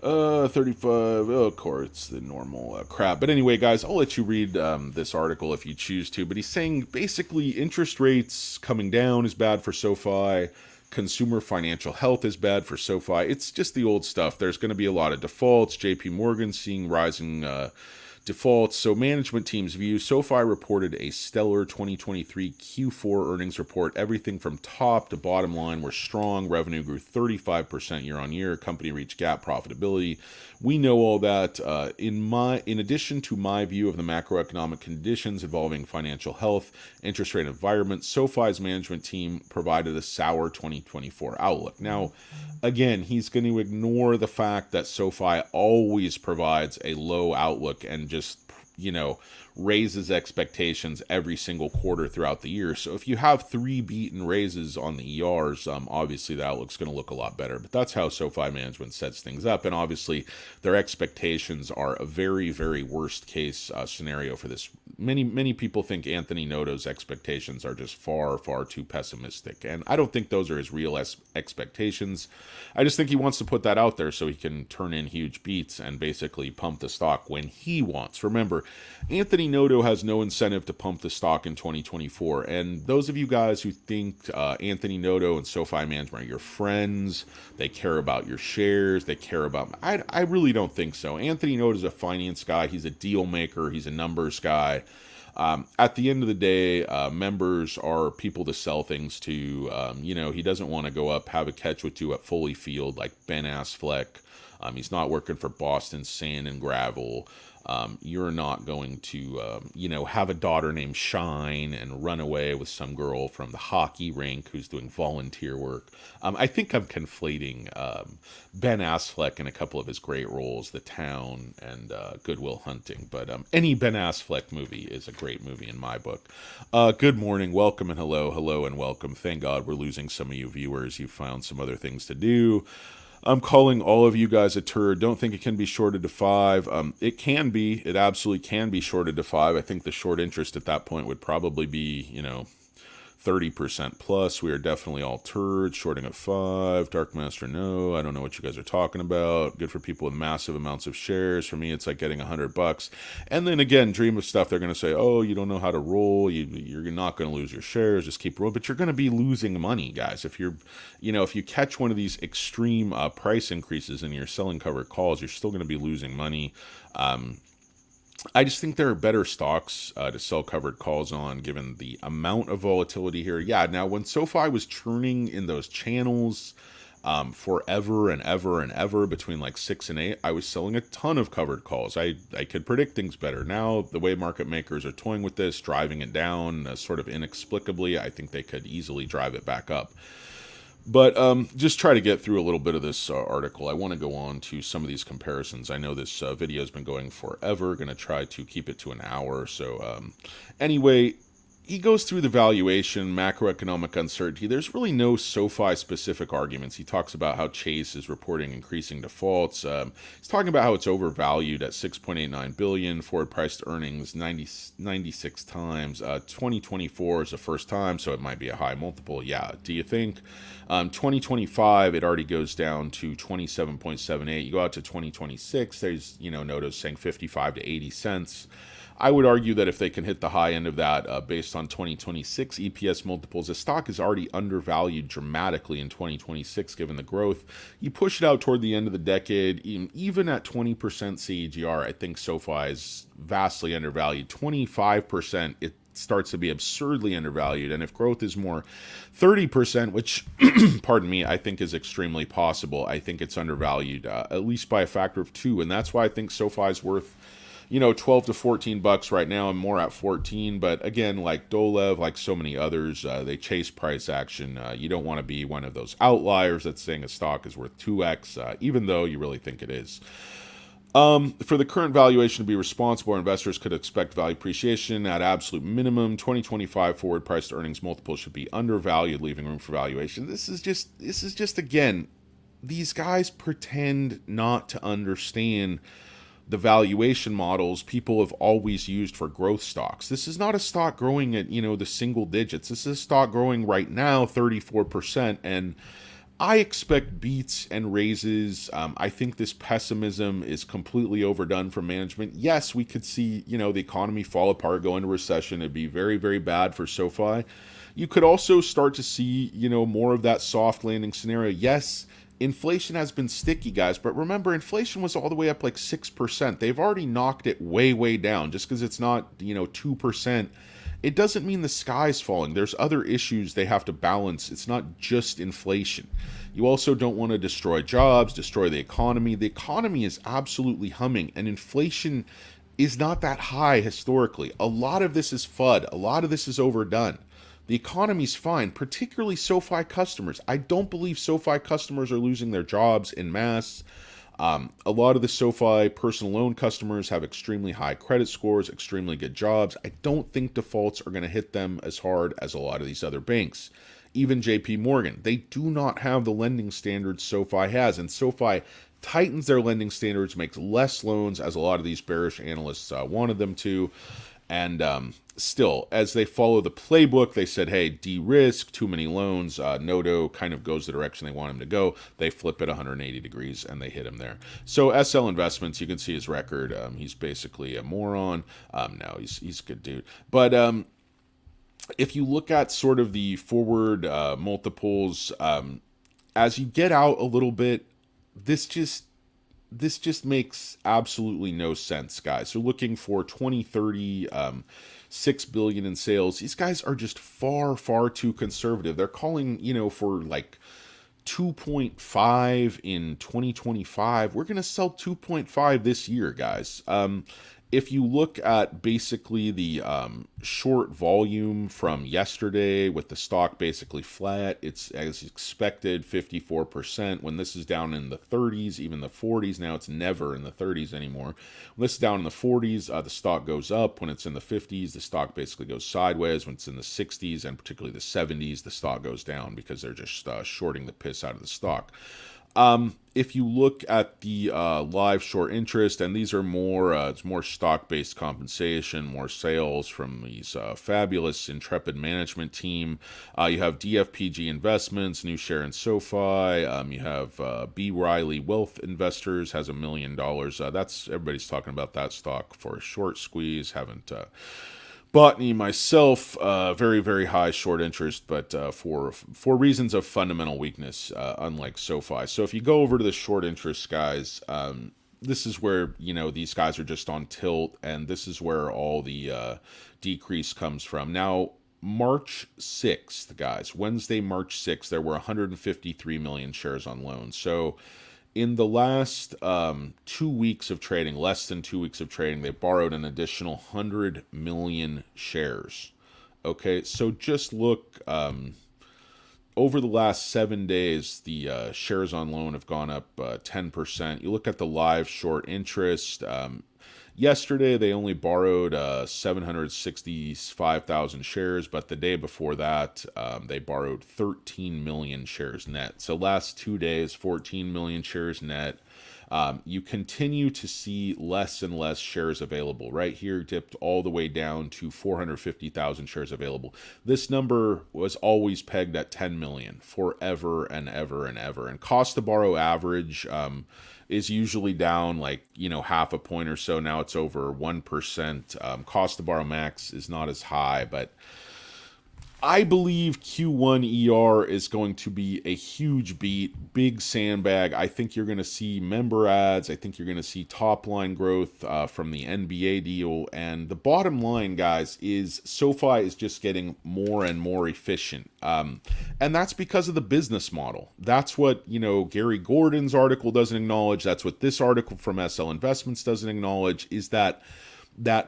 35, of course, the normal crap. But anyway, guys, I'll let you read this article if you choose to. But he's saying basically interest rates coming down is bad for SoFi. Consumer financial health is bad for SoFi. It's just the old stuff. There's going to be a lot of defaults. JP Morgan seeing rising defaults. So management team's view, SoFi reported a stellar 2023 Q4 earnings report. Everything from top to bottom line were strong. Revenue grew 35% year on year. Company reached GAAP profitability. We know all that. In addition to my view of the macroeconomic conditions involving financial health, interest rate environment, SoFi's management team provided a sour 2024 outlook. Now, again, he's going to ignore the fact that SoFi always provides a low outlook and just, raises expectations every single quarter throughout the year. So if you have 3 beaten raises on the ERs, obviously the outlook's going to look a lot better. But that's how SoFi management sets things up. And obviously their expectations are a very, very worst case scenario for this. Many people think Anthony Noto's expectations are just far, far too pessimistic. And I don't think those are his real expectations. I just think he wants to put that out there so he can turn in huge beats and basically pump the stock when he wants. Remember, Anthony Noto has no incentive to pump the stock in 2024. And those of you guys who think Anthony Noto and SoFi management are your friends, they care about your shares, they care about... I really don't think so. Anthony Noto is a finance guy. He's a deal maker. He's a numbers guy. At the end of the day, members are people to sell things to. He doesn't want to go up, have a catch with two at Foley Field like Ben Affleck. He's not working for Boston Sand and Gravel. You're not going to, have a daughter named Shine and run away with some girl from the hockey rink who's doing volunteer work. I think I'm conflating Ben Affleck in a couple of his great roles, The Town and Good Will Hunting. But any Ben Affleck movie is a great movie in my book. Good morning, welcome, and hello, and welcome. Thank God we're losing some of you viewers. You've found some other things to do. I'm calling all of you guys a turd. Don't think it can be shorted to 5. It can be. It absolutely can be shorted to 5. I think the short interest at that point would probably be, 30% plus. We are definitely all turds. Shorting at 5. Dark Master, no. I don't know what you guys are talking about. Good for people with massive amounts of shares. For me, it's like getting $100. And then again, dream of stuff. They're going to say, oh, you don't know how to roll. You're not going to lose your shares. Just keep rolling. But you're going to be losing money, guys. If if you catch one of these extreme price increases and you're selling covered calls, you're still going to be losing money. I just think there are better stocks to sell covered calls on, given the amount of volatility here. Yeah, now when SoFi was churning in those channels forever and ever and ever between like 6 and 8, I was selling a ton of covered calls. I could predict things better. Now, the way market makers are toying with this, driving it down sort of inexplicably, I think they could easily drive it back up. But just try to get through a little bit of this article. I want to go on to some of these comparisons. I know this video has been going forever. Going to try to keep it to an hour. So anyway, he goes through the valuation, macroeconomic uncertainty. There's really no SoFi specific arguments. He talks about how Chase is reporting increasing defaults. He's talking about how it's overvalued at 6.89 billion. Forward priced earnings 96 times. 2024 is the first time, so it might be a high multiple. Yeah. Do you think? 2025, it already goes down to 27.78. You go out to 2026, there's Noto's saying 55 to 80 cents. I would argue that if they can hit the high end of that based on 2026 EPS multiples, the stock is already undervalued dramatically in 2026 given the growth. You push it out toward the end of the decade, even at 20% CAGR, I think SoFi is vastly undervalued. 25%, it starts to be absurdly undervalued. And if growth is more 30%, which, pardon me, I think is extremely possible, I think it's undervalued at least by a factor of 2. And that's why I think SoFi is worth 12 to 14 bucks right now. I'm more at 14, but again, like Dolev, like so many others, they chase price action. You don't want to be one of those outliers that's saying a stock is worth 2x, even though you really think it is. For the current valuation to be responsible, investors could expect value appreciation at absolute minimum. 2025 forward priced earnings multiple should be undervalued, leaving room for valuation. This is just again, these guys pretend not to understand the valuation models people have always used for growth stocks. This is not a stock growing at, the single digits. This is a stock growing right now 34%, and I expect beats and raises. I think this pessimism is completely overdone from management. Yes, we could see, the economy fall apart, go into recession. It'd be very, very bad for SoFi. You could also start to see, more of that soft landing scenario. Yes, inflation has been sticky, guys, but remember, inflation was all the way up like 6%. They've already knocked it way, way down. Just because it's not, 2%, it doesn't mean the sky's falling. There's other issues they have to balance. It's not just inflation. You also don't want to destroy jobs, destroy the economy. The economy is absolutely humming, and inflation is not that high historically. A lot of this is FUD. A lot of this is overdone. The economy's fine, particularly SoFi customers. I don't believe SoFi customers are losing their jobs en masse. A lot of the SoFi personal loan customers have extremely high credit scores, extremely good jobs. I don't think defaults are going to hit them as hard as a lot of these other banks. Even JP Morgan, they do not have the lending standards SoFi has, and SoFi tightens their lending standards, makes less loans, as a lot of these bearish analysts wanted them to. And still, as they follow the playbook, they said, hey, de-risk, too many loans. Noto kind of goes the direction they want him to go. They flip it 180 degrees, and they hit him there. So SL Investments, you can see his record. He's basically a moron. No, he's a good dude. But if you look at sort of the forward multiples, as you get out a little bit, this just makes absolutely no sense, guys. So looking for 2030, 6 billion in sales. These guys are just far, far too conservative. They're calling, for like 2.5 in 2025. We're going to sell 2.5 this year, guys. If you look at basically the short volume from yesterday with the stock basically flat, it's as expected 54%. When this is down in the 30s, even the 40s, now it's never in the 30s anymore. When this is down in the 40s, the stock goes up. When it's in the 50s, the stock basically goes sideways. When it's in the 60s and particularly the 70s, the stock goes down because they're just shorting the piss out of the stock. If you look at the live short interest, and these are more, it's more stock-based compensation, more sales from these fabulous intrepid management team. You have DFPG Investments, new share in SoFi. You have B. Riley Wealth Investors has $1 million. That's everybody's talking about that stock for a short squeeze. Haven't bought any myself. Very, very high short interest, but for reasons of fundamental weakness, unlike SoFi. So if you go over to the short interest, guys, this is where, these guys are just on tilt, and this is where all the decrease comes from. Now, March 6th, guys, Wednesday, March 6th, there were 153 million shares on loan. So in the last 2 weeks of trading, less than 2 weeks of trading, they borrowed an additional 100 million shares. Okay, so just look, over the last 7 days, the shares on loan have gone up 10%. You look at the live short interest. Yesterday, they only borrowed 765,000 shares, but the day before that, they borrowed 13 million shares net. So last 2 days, 14 million shares net. You continue to see less and less shares available. Right here, dipped all the way down to 450,000 shares available. This number was always pegged at 10 million forever and ever and ever. And cost to borrow average is usually down like, half a point or so. Now it's over 1%. Cost to borrow max is not as high, but I believe Q1 ER is going to be a huge beat, big sandbag. I think you're going to see member ads. I think you're going to see top line growth from the NBA deal. And the bottom line, guys, is SoFi is just getting more and more efficient. And that's because of the business model. That's what, Gary Gordon's article doesn't acknowledge. That's what this article from SL Investments doesn't acknowledge, is that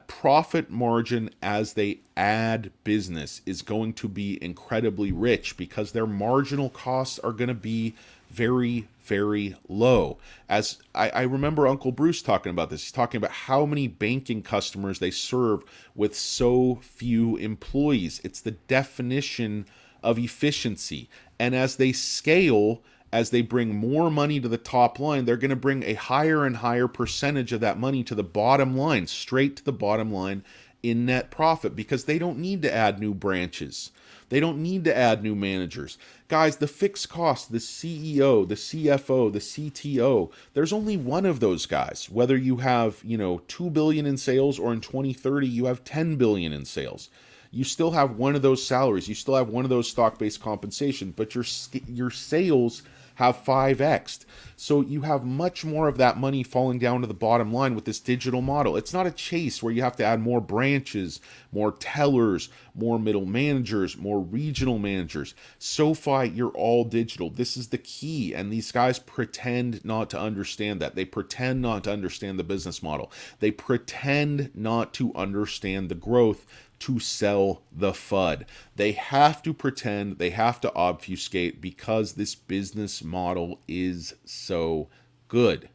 profit margin as they add business is going to be incredibly rich because their marginal costs are going to be very, very low. As I remember Uncle Bruce talking about this. He's talking about how many banking customers they serve with so few employees. It's the definition of efficiency. And as they scale, as they bring more money to the top line, they're going to bring a higher and higher percentage of that money to the bottom line, straight to the bottom line in net profit, because they don't need to add new branches. They don't need to add new managers. Guys, the fixed cost, the CEO, the CFO, the CTO, there's only one of those guys. Whether you have, 2 billion in sales, or in 2030 you have 10 billion in sales. You still have one of those salaries. You still have one of those stock-based compensation, but your sales have 5x'd. So you have much more of that money falling down to the bottom line with this digital model. It's not a chase where you have to add more branches, more tellers, more middle managers, more regional managers. SoFi, you're all digital. This is the key. And these guys pretend not to understand that. They pretend not to understand the business model. They pretend not to understand the growth to sell the FUD. They have to pretend, they have to obfuscate, because this business model is so good.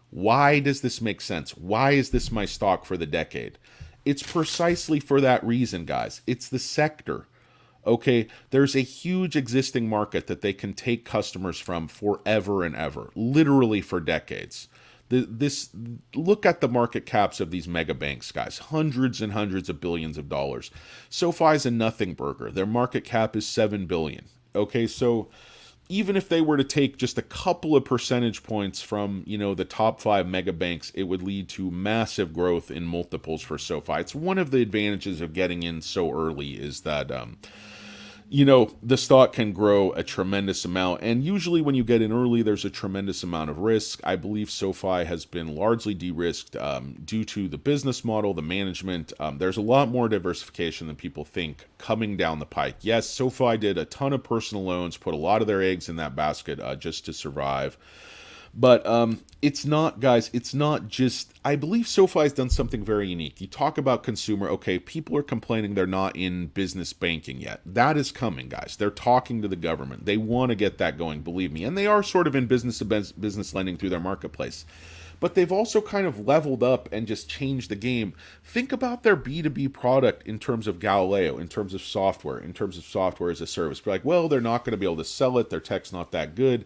Why does this make sense? Why is this my stock for the decade? It's precisely for that reason, guys. It's the sector. Okay, there's a huge existing market that they can take customers from forever and ever, literally for decades. Look at the market caps of these mega banks, guys. Hundreds and hundreds of billions of dollars. SoFi's a nothing burger. Their market cap is 7 billion. Okay, so even if they were to take just a couple of percentage points from, the top 5 mega banks, it would lead to massive growth in multiples for SoFi. It's one of the advantages of getting in so early, is that the stock can grow a tremendous amount. And usually when you get in early, there's a tremendous amount of risk. I believe SoFi has been largely de-risked due to the business model, the management. There's a lot more diversification than people think coming down the pike. Yes, SoFi did a ton of personal loans, put a lot of their eggs in that basket just to survive. But it's not, guys, it's not just, I believe SoFi's done something very unique. You talk about consumer, okay, people are complaining they're not in business banking yet. That is coming, guys. They're talking to the government. They want to get that going, believe me. And they are sort of in business lending through their marketplace. But they've also kind of leveled up and just changed the game. Think about their B2B product in terms of Galileo, in terms of software as a service. But like, well, they're not going to be able to sell it. Their tech's not that good.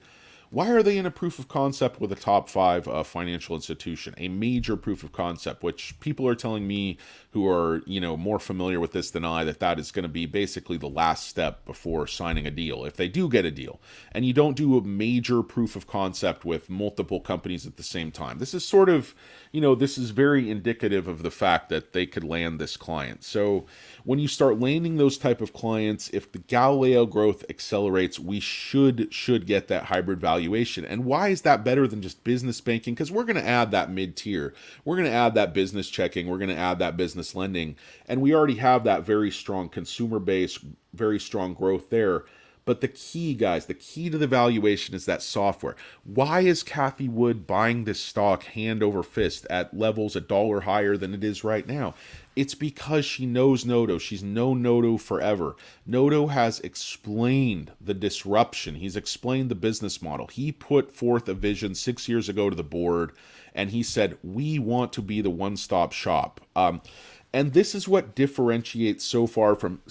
Why are they in a proof of concept with a top 5 financial institution? A major proof of concept, which people are telling me who are, more familiar with this than I, that is going to be basically the last step before signing a deal, if they do get a deal. And you don't do a major proof of concept with multiple companies at the same time. This is sort of, this is very indicative of the fact that they could land this client. So when you start landing those type of clients, if the Galileo growth accelerates, we should get that hybrid value valuation. And why is that better than just business banking? Because we're going to add that mid-tier. We're going to add that business checking. We're going to add that business lending. And we already have that very strong consumer base, very strong growth there. But the key, guys, the key to the valuation is that software. Why is Cathie Wood buying this stock hand over fist at levels $1 higher than it is right now? It's because she knows Noto. She's known Noto forever. Noto has explained the disruption. He's explained the business model. He put forth a vision 6 years ago to the board, and he said, we want to be the one-stop shop. And this is what differentiates Sofi, from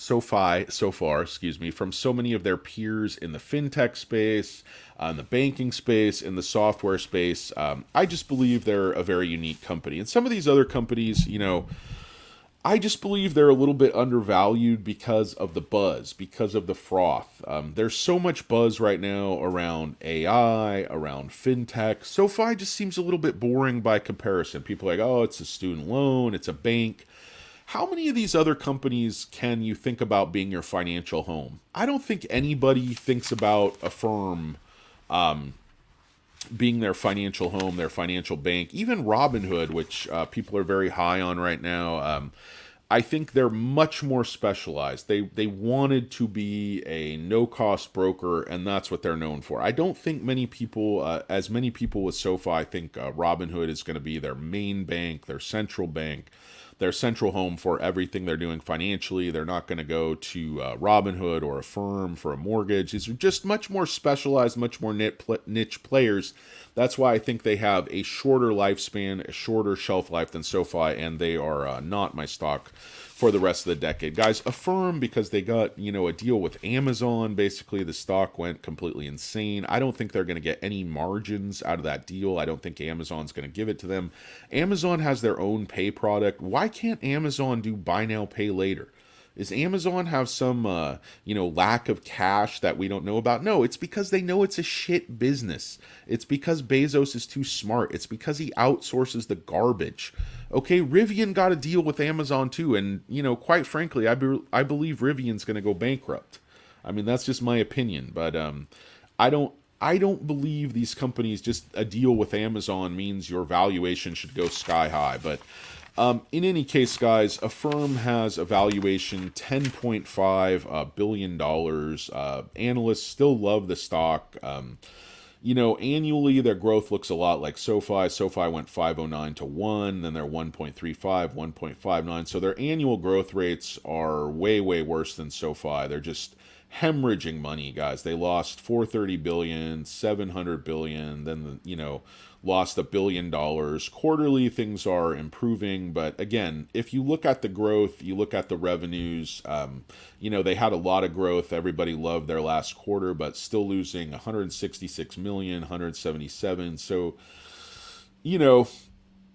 so many of their peers in the fintech space, in the banking space, in the software space. I just believe they're a very unique company. And some of these other companies, I just believe they're a little bit undervalued because of the buzz, because of the froth. There's so much buzz right now around AI, around fintech. SoFi just seems a little bit boring by comparison. People are like, oh, it's a student loan, it's a bank. How many of these other companies can you think about being your financial home? I don't think anybody thinks about a firm being their financial home, their financial bank. Even Robinhood, which people are very high on right now, I think they're much more specialized. They wanted to be a no-cost broker, and that's what they're known for. I don't think many people, as many people with SoFi, think Robinhood is going to be their main bank, their central bank, their central home for everything they're doing financially. They're not going to go to Robinhood or a firm for a mortgage. These are just much more specialized, much more niche players. That's why I think they have a shorter lifespan, a shorter shelf life than SoFi, and they are not my stock for the rest of the decade. Guys, Affirm, because they got, a deal with Amazon, basically the stock went completely insane. I don't think they're going to get any margins out of that deal. I don't think Amazon's going to give it to them. Amazon has their own pay product. Why can't Amazon do buy now, pay later? Does Amazon have some, lack of cash that we don't know about? No, it's because they know it's a shit business. It's because Bezos is too smart. It's because he outsources the garbage. Okay, Rivian got a deal with Amazon too, and, quite frankly, I believe Rivian's going to go bankrupt. I mean, that's just my opinion, but I don't believe these companies, just a deal with Amazon means your valuation should go sky high, but in any case, guys, Affirm has a valuation $10.5 billion. Analysts still love the stock. Annually, their growth looks a lot like SoFi. SoFi went 509 to 1, then they're 1.35, 1.59. So their annual growth rates are way, way worse than SoFi. They're just hemorrhaging money, guys. They lost 430 billion, 700 billion, then, lost $1 billion. Quarterly, things are improving, but again, if you look at the growth, you look at the revenues, they had a lot of growth. Everybody loved their last quarter, but still losing 166 million, 177. So,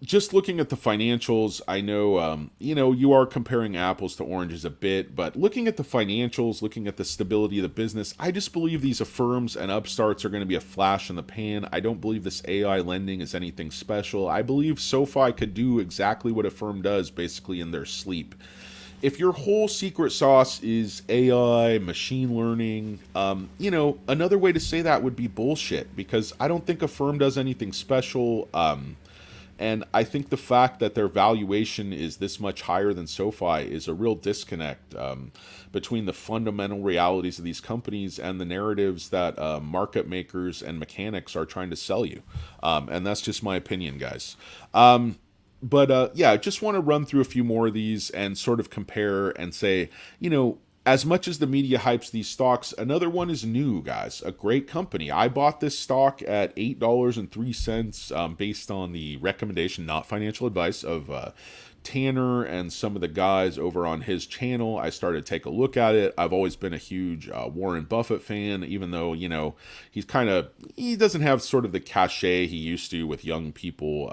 just looking at the financials, I know, you are comparing apples to oranges a bit, but looking at the financials, looking at the stability of the business, I just believe these Affirms and upstarts are going to be a flash in the pan. I don't believe this AI lending is anything special. I believe SoFi could do exactly what Affirm does, basically in their sleep. If your whole secret sauce is AI, machine learning, another way to say that would be bullshit, because I don't think Affirm does anything special. And I think the fact that their valuation is this much higher than SoFi is a real disconnect between the fundamental realities of these companies and the narratives that market makers and mechanics are trying to sell you. And that's just my opinion, guys. But I just want to run through a few more of these and sort of compare and say, as much as the media hypes these stocks, another one is new, guys. A great company. I bought this stock at $8.03 based on the recommendation, not financial advice, of Tanner and some of the guys over on his channel. I started to take a look at it. I've always been a huge Warren Buffett fan, even though, he doesn't have sort of the cachet he used to with young people.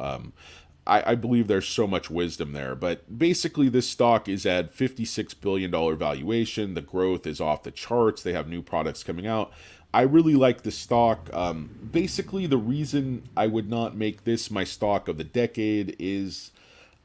I believe there's so much wisdom there. But basically, this stock is at $56 billion valuation. The growth is off the charts. They have new products coming out. I really like the stock. Basically, the reason I would not make this my stock of the decade is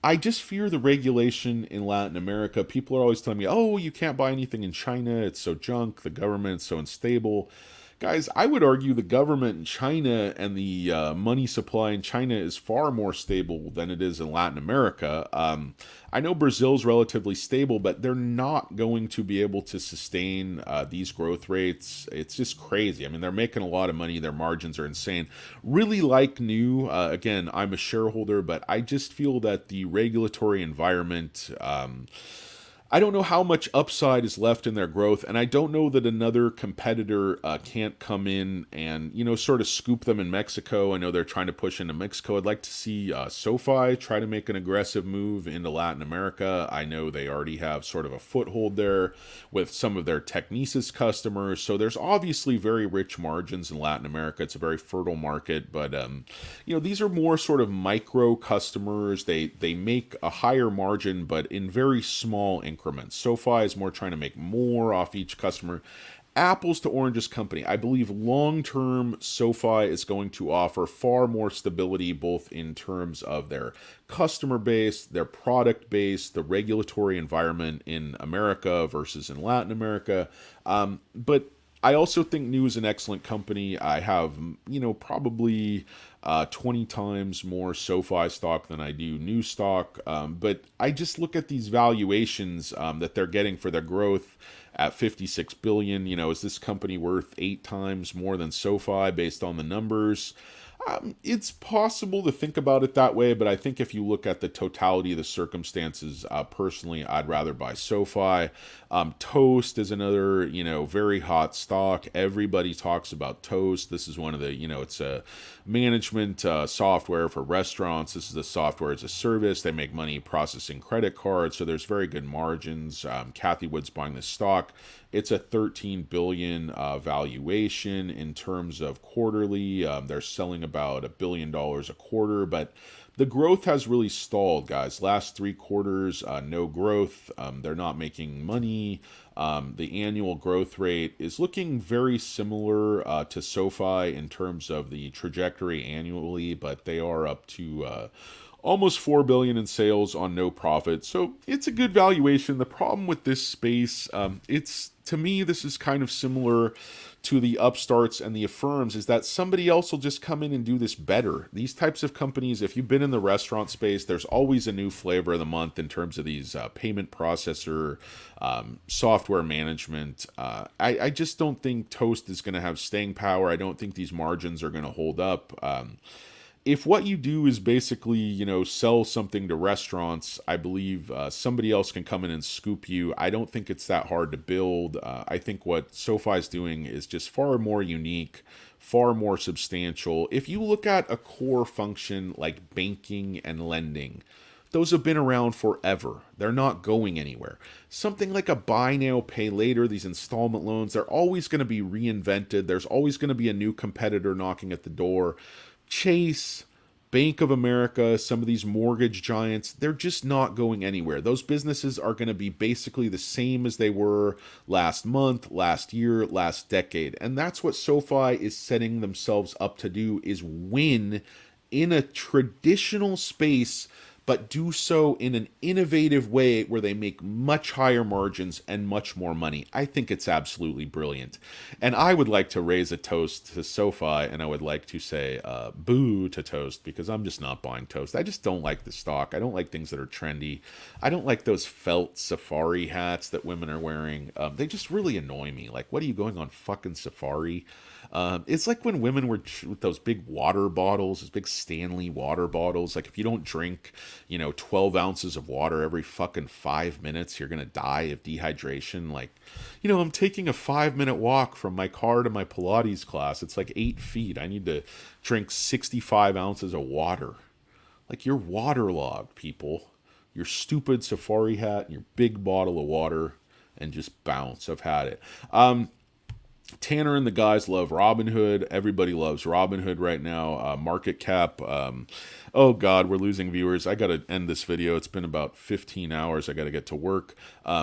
I just fear the regulation in Latin America. People are always telling me, oh, you can't buy anything in China. It's so junk. The government's so unstable. Guys, I would argue the government in China and the money supply in China is far more stable than it is in Latin America. I know Brazil's relatively stable, but they're not going to be able to sustain these growth rates. It's just crazy. I mean, they're making a lot of money. Their margins are insane. Really like new. Again, I'm a shareholder, but I just feel that the regulatory environment. I don't know how much upside is left in their growth, and I don't know that another competitor can't come in and, sort of scoop them in Mexico. I know they're trying to push into Mexico. I'd like to see SoFi try to make an aggressive move into Latin America. I know they already have sort of a foothold there with some of their thesis customers, so there's obviously very rich margins in Latin America. It's a very fertile market, but, these are more sort of micro customers. They make a higher margin, but in very small increments. SoFi is more trying to make more off each customer. Apples to oranges company. I believe long-term SoFi is going to offer far more stability, both in terms of their customer base, their product base, the regulatory environment in America versus in Latin America. But I also think New is an excellent company. I have, probably 20 times more SoFi stock than I do New stock. But I just look at these valuations that they're getting for their growth at 56 billion. Is this company worth 8 times more than SoFi based on the numbers? It's possible to think about it that way, but I think if you look at the totality of the circumstances, personally, I'd rather buy SoFi. Toast is another, very hot stock. Everybody talks about Toast. This is one of the, it's a management software for restaurants. This is the software as a service. They make money processing credit cards, so there's very good margins. Kathy Wood's buying this stock. It's a 13 billion valuation in terms of quarterly. They're selling about $1 billion a quarter, but the growth has really stalled, guys. Last 3 quarters, no growth. They're not making money. The annual growth rate is looking very similar to SoFi in terms of the trajectory annually, but they are up to almost $4 billion in sales on no profit. So it's a good valuation. The problem with this space, to me, this is kind of similar to the upstarts and the Affirms, is that somebody else will just come in and do this better. These types of companies, if you've been in the restaurant space, there's always a new flavor of the month in terms of these payment processor, software management. I just don't think Toast is going to have staying power. I don't think these margins are going to hold up. If what you do is basically, sell something to restaurants, I believe somebody else can come in and scoop you. I don't think it's that hard to build. I think what SoFi is doing is just far more unique, far more substantial. If you look at a core function like banking and lending, those have been around forever. They're not going anywhere. Something like a buy now, pay later, these installment loans, they're always going to be reinvented. There's always going to be a new competitor knocking at the door. Chase, Bank of America, some of these mortgage giants, they're just not going anywhere. Those businesses are going to be basically the same as they were last month, last year, last decade. And that's what SoFi is setting themselves up to do, is win in a traditional space, but do so in an innovative way where they make much higher margins and much more money. I think it's absolutely brilliant. And I would like to raise a toast to SoFi, and I would like to say boo to Toast, because I'm just not buying Toast. I just don't like the stock. I don't like things that are trendy. I don't like those felt safari hats that women are wearing. They just really annoy me. Like, what are you going on fucking safari? It's like when women were with those big water bottles, those big Stanley water bottles. Like, if you don't drink, 12 ounces of water every fucking 5 minutes, you're going to die of dehydration. Like, I'm taking a 5-minute walk from my car to my Pilates class. It's like 8 feet. I need to drink 65 ounces of water. Like, you're waterlogged, people. Your stupid safari hat and your big bottle of water, and just bounce. I've had it. Tanner and the guys love Robinhood. Everybody loves Robinhood right now. Market cap. Oh God, we're losing viewers. I got to end this video. It's been about 15 hours. I got to get to work.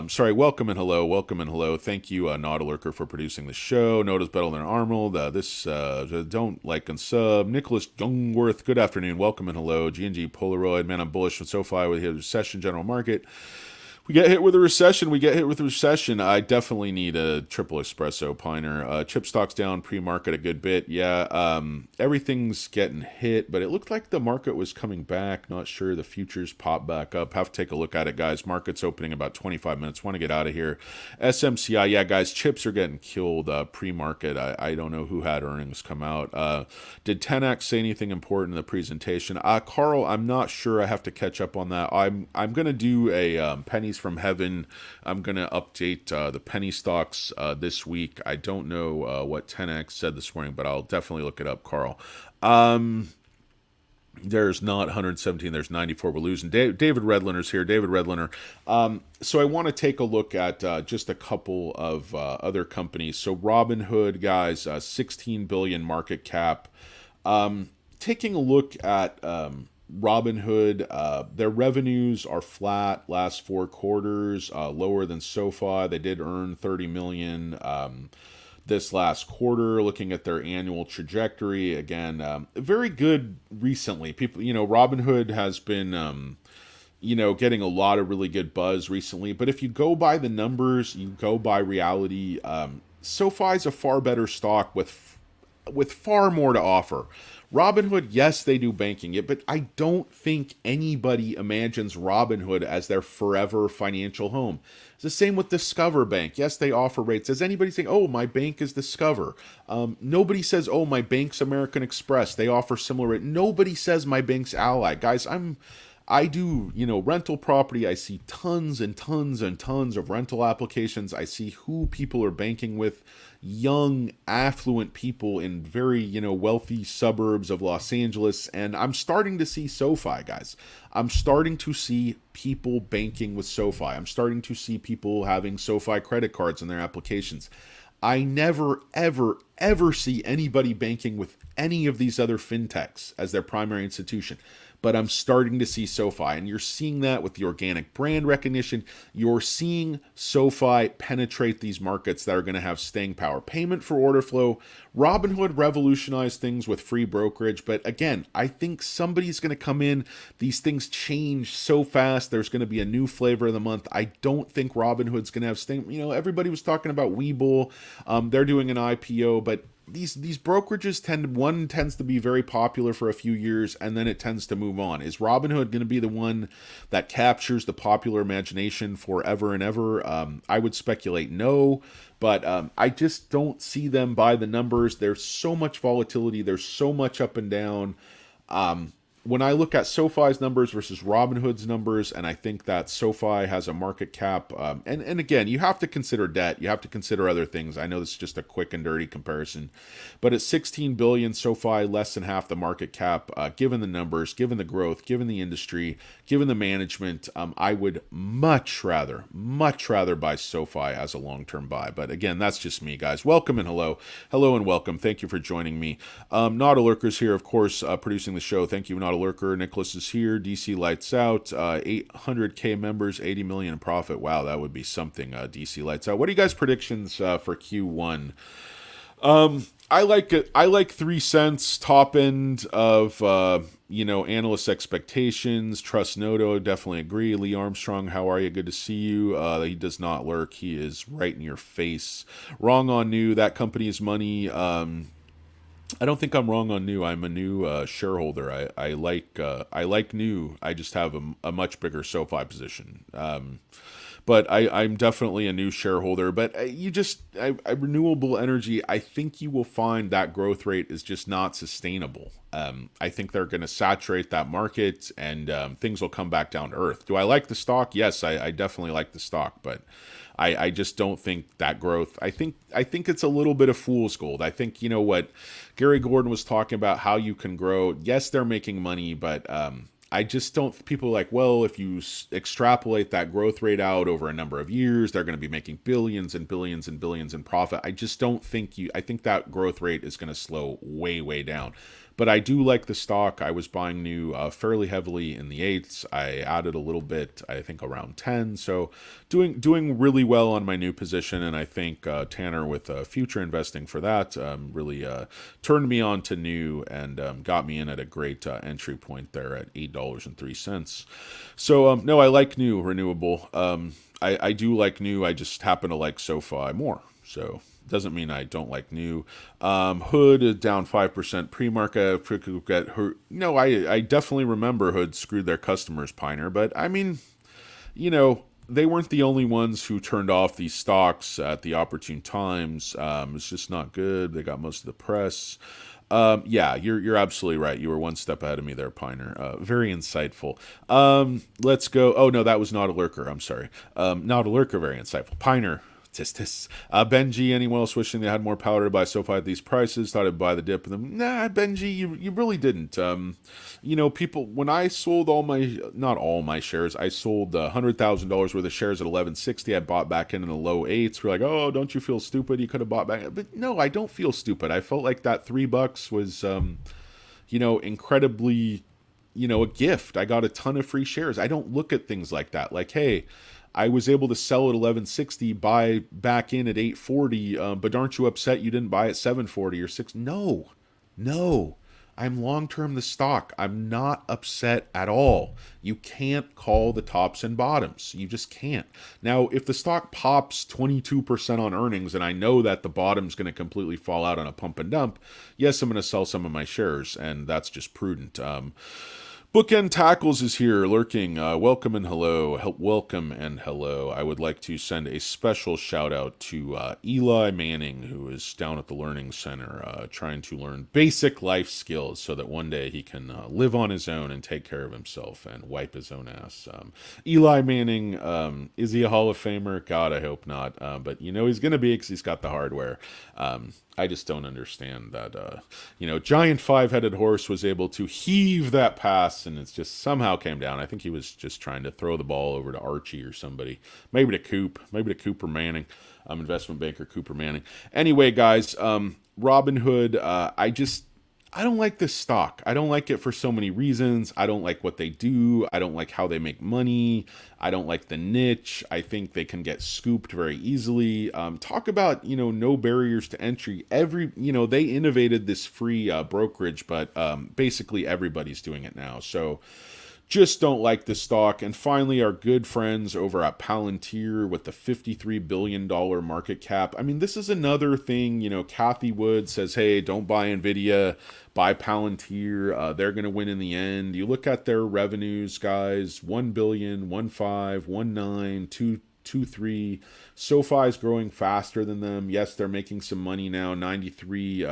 Sorry. Welcome and hello. Welcome and hello. Thank you, Nautilurker, for producing the show. Nota's better than Arnold. Don't like and sub. Nicholas Jungworth. Good afternoon. Welcome and hello. G&G Polaroid. Man, I'm bullish on SoFi with his recession general market. We get hit with a recession. We get hit with a recession. I definitely need a triple espresso piner. Chip stocks down pre-market a good bit. Yeah, everything's getting hit, but it looked like the market was coming back. Not sure. The futures popped back up. Have to take a look at it, guys. Market's opening about 25 minutes. Want to get out of here. SMCI, yeah, guys, chips are getting killed pre-market. I don't know who had earnings come out. Did 10X say anything important in the presentation? Carl, I'm not sure. I have to catch up on that. I'm going to do a pennies from heaven. I'm going to update the penny stocks this week. I don't know what 10X said this morning, but I'll definitely look it up, Carl. There's not 117, there's 94. We're losing. David Redliner's here. David Redliner. So I want to take a look at just a couple of other companies. So Robinhood, guys, 16 billion market cap. Taking a look at Robinhood, their revenues are flat last 4 quarters, lower than SoFi. They did earn 30 million this last quarter. Looking at their annual trajectory, again, very good recently. People, Robinhood has been, getting a lot of really good buzz recently. But if you go by the numbers, you go by reality, SoFi's a far better stock with far more to offer. Robinhood, yes, they do banking, but I don't think anybody imagines Robinhood as their forever financial home. It's the same with Discover Bank. Yes, they offer rates. Does anybody say, oh, my bank is Discover? Nobody says, oh, my bank's American Express. They offer similar rate. Nobody says my bank's Ally. Guys, I do, rental property. I see tons and tons and tons of rental applications. I see who people are banking with. Young, affluent people in very, wealthy suburbs of Los Angeles. And I'm starting to see SoFi, guys. I'm starting to see people banking with SoFi. I'm starting to see people having SoFi credit cards in their applications. I never, ever, ever see anybody banking with any of these other fintechs as their primary institution. But I'm starting to see SoFi, and you're seeing that with the organic brand recognition. You're seeing SoFi penetrate these markets that are going to have staying power. Payment for order flow. Robinhood revolutionized things with free brokerage, but again, I think somebody's going to come in. These things change so fast. There's going to be a new flavor of the month. I don't think Robinhood's going to have staying. Everybody was talking about Webull. They're doing an IPO, but these brokerages tends to be very popular for a few years, and then it tends to move on. Is Robinhood going to be the one that captures the popular imagination forever and ever? I would speculate no, but I just don't see them by the numbers. There's so much volatility. There's so much up and down. When I look at SoFi's numbers versus Robinhood's numbers, and I think that SoFi has a market cap, and again, you have to consider debt, you have to consider other things. I know this is just a quick and dirty comparison, but at 16 billion, SoFi less than half the market cap. Given the numbers, given the growth, given the industry, given the management, I would much rather buy SoFi as a long-term buy. But again, that's just me, guys. Welcome and hello and welcome. Thank you for joining me. Not a Lurker's here, of course, producing the show. Thank you, Not a Lurker. Nicholas is here. DC lights out. 800K members, 80 million in profit. Wow, that would be something. DC lights out. What are you guys' predictions for Q1? I like it. I like 3 cents top end of analyst expectations. Trust Noto, definitely agree. Lee Armstrong, how are you? Good to see you. He does not lurk. He is right in your face. Wrong on new. That company's money. I don't think I'm wrong on new. I'm a new shareholder. I like new. I just have a much bigger SoFi position. But I'm definitely a new shareholder. But renewable energy, I think you will find that growth rate is just not sustainable. I think they're going to saturate that market, and things will come back down to earth. Do I like the stock? Yes, I definitely like the stock, but I just don't think that growth. I think it's a little bit of fool's gold. I think what Gary Gordon was talking about, how you can grow. Yes, they're making money, but I just don't. People are like, well, if you extrapolate that growth rate out over a number of years, they're going to be making billions and billions and billions in profit. I just don't think I think that growth rate is going to slow way down. But I do like the stock. I was buying new fairly heavily in the eights. I added a little bit, I think around 10. So doing really well on my new position. And I think Tanner with future investing for that really turned me on to new and got me in at a great entry point there at $8.03. So no, I like new renewable. I do like new. I just happen to like SoFi more. So doesn't mean I don't like new. Hood is down 5% pre-market. No, I definitely remember Hood screwed their customers, Piner. But I mean, they weren't the only ones who turned off these stocks at the opportune times. It's just not good. They got most of the press. Yeah, you're absolutely right. You were one step ahead of me there, Piner. Very insightful. Let's go. Oh no, that was not a lurker. I'm sorry. Not a lurker. Very insightful. Piner. Tis. Benji, anyone else wishing they had more powder to buy SoFi at these prices? Thought I'd buy the dip of them. Nah, Benji, you really didn't. People, when I sold not all my shares, I sold $100,000 worth of shares at 1160. I bought back in the low eights. We're like, oh, don't you feel stupid? You could have bought back. But no, I don't feel stupid. I felt like that $3 was, incredibly, a gift. I got a ton of free shares. I don't look at things like that. Like, hey, I was able to sell at 1160, buy back in at 840, but aren't you upset you didn't buy at 740 or 6? No. I'm long-term the stock. I'm not upset at all. You can't call the tops and bottoms. You just can't. Now, if the stock pops 22% on earnings, and I know that the bottom's going to completely fall out on a pump and dump, yes, I'm going to sell some of my shares, and that's just prudent. Bookend Tackles is here, lurking. Welcome and hello. Welcome and hello. I would like to send a special shout out to Eli Manning, who is down at the Learning Center trying to learn basic life skills so that one day he can live on his own and take care of himself and wipe his own ass. Eli Manning, is he a Hall of Famer? God, I hope not. But he's going to be because he's got the hardware. I just don't understand that, giant five-headed horse was able to heave that pass and it's just somehow came down. I think he was just trying to throw the ball over to Archie or somebody. Maybe to Cooper Manning, investment banker Cooper Manning. Anyway, guys, Robinhood, I don't like this stock. I don't like it for so many reasons. I don't like what they do. I don't like how they make money. I don't like the niche. I think they can get scooped very easily. Talk about, no barriers to entry. They innovated this free brokerage, but basically everybody's doing it now. So just don't like the stock. And finally, our good friends over at Palantir with the $53 billion market cap. I mean, this is another thing, Kathy Wood says, hey, don't buy NVIDIA, buy Palantir. They're going to win in the end. You look at their revenues, guys, 1 billion, 1.5, 1.9, 2.3. SoFi is growing faster than them. Yes, they're making some money now, 93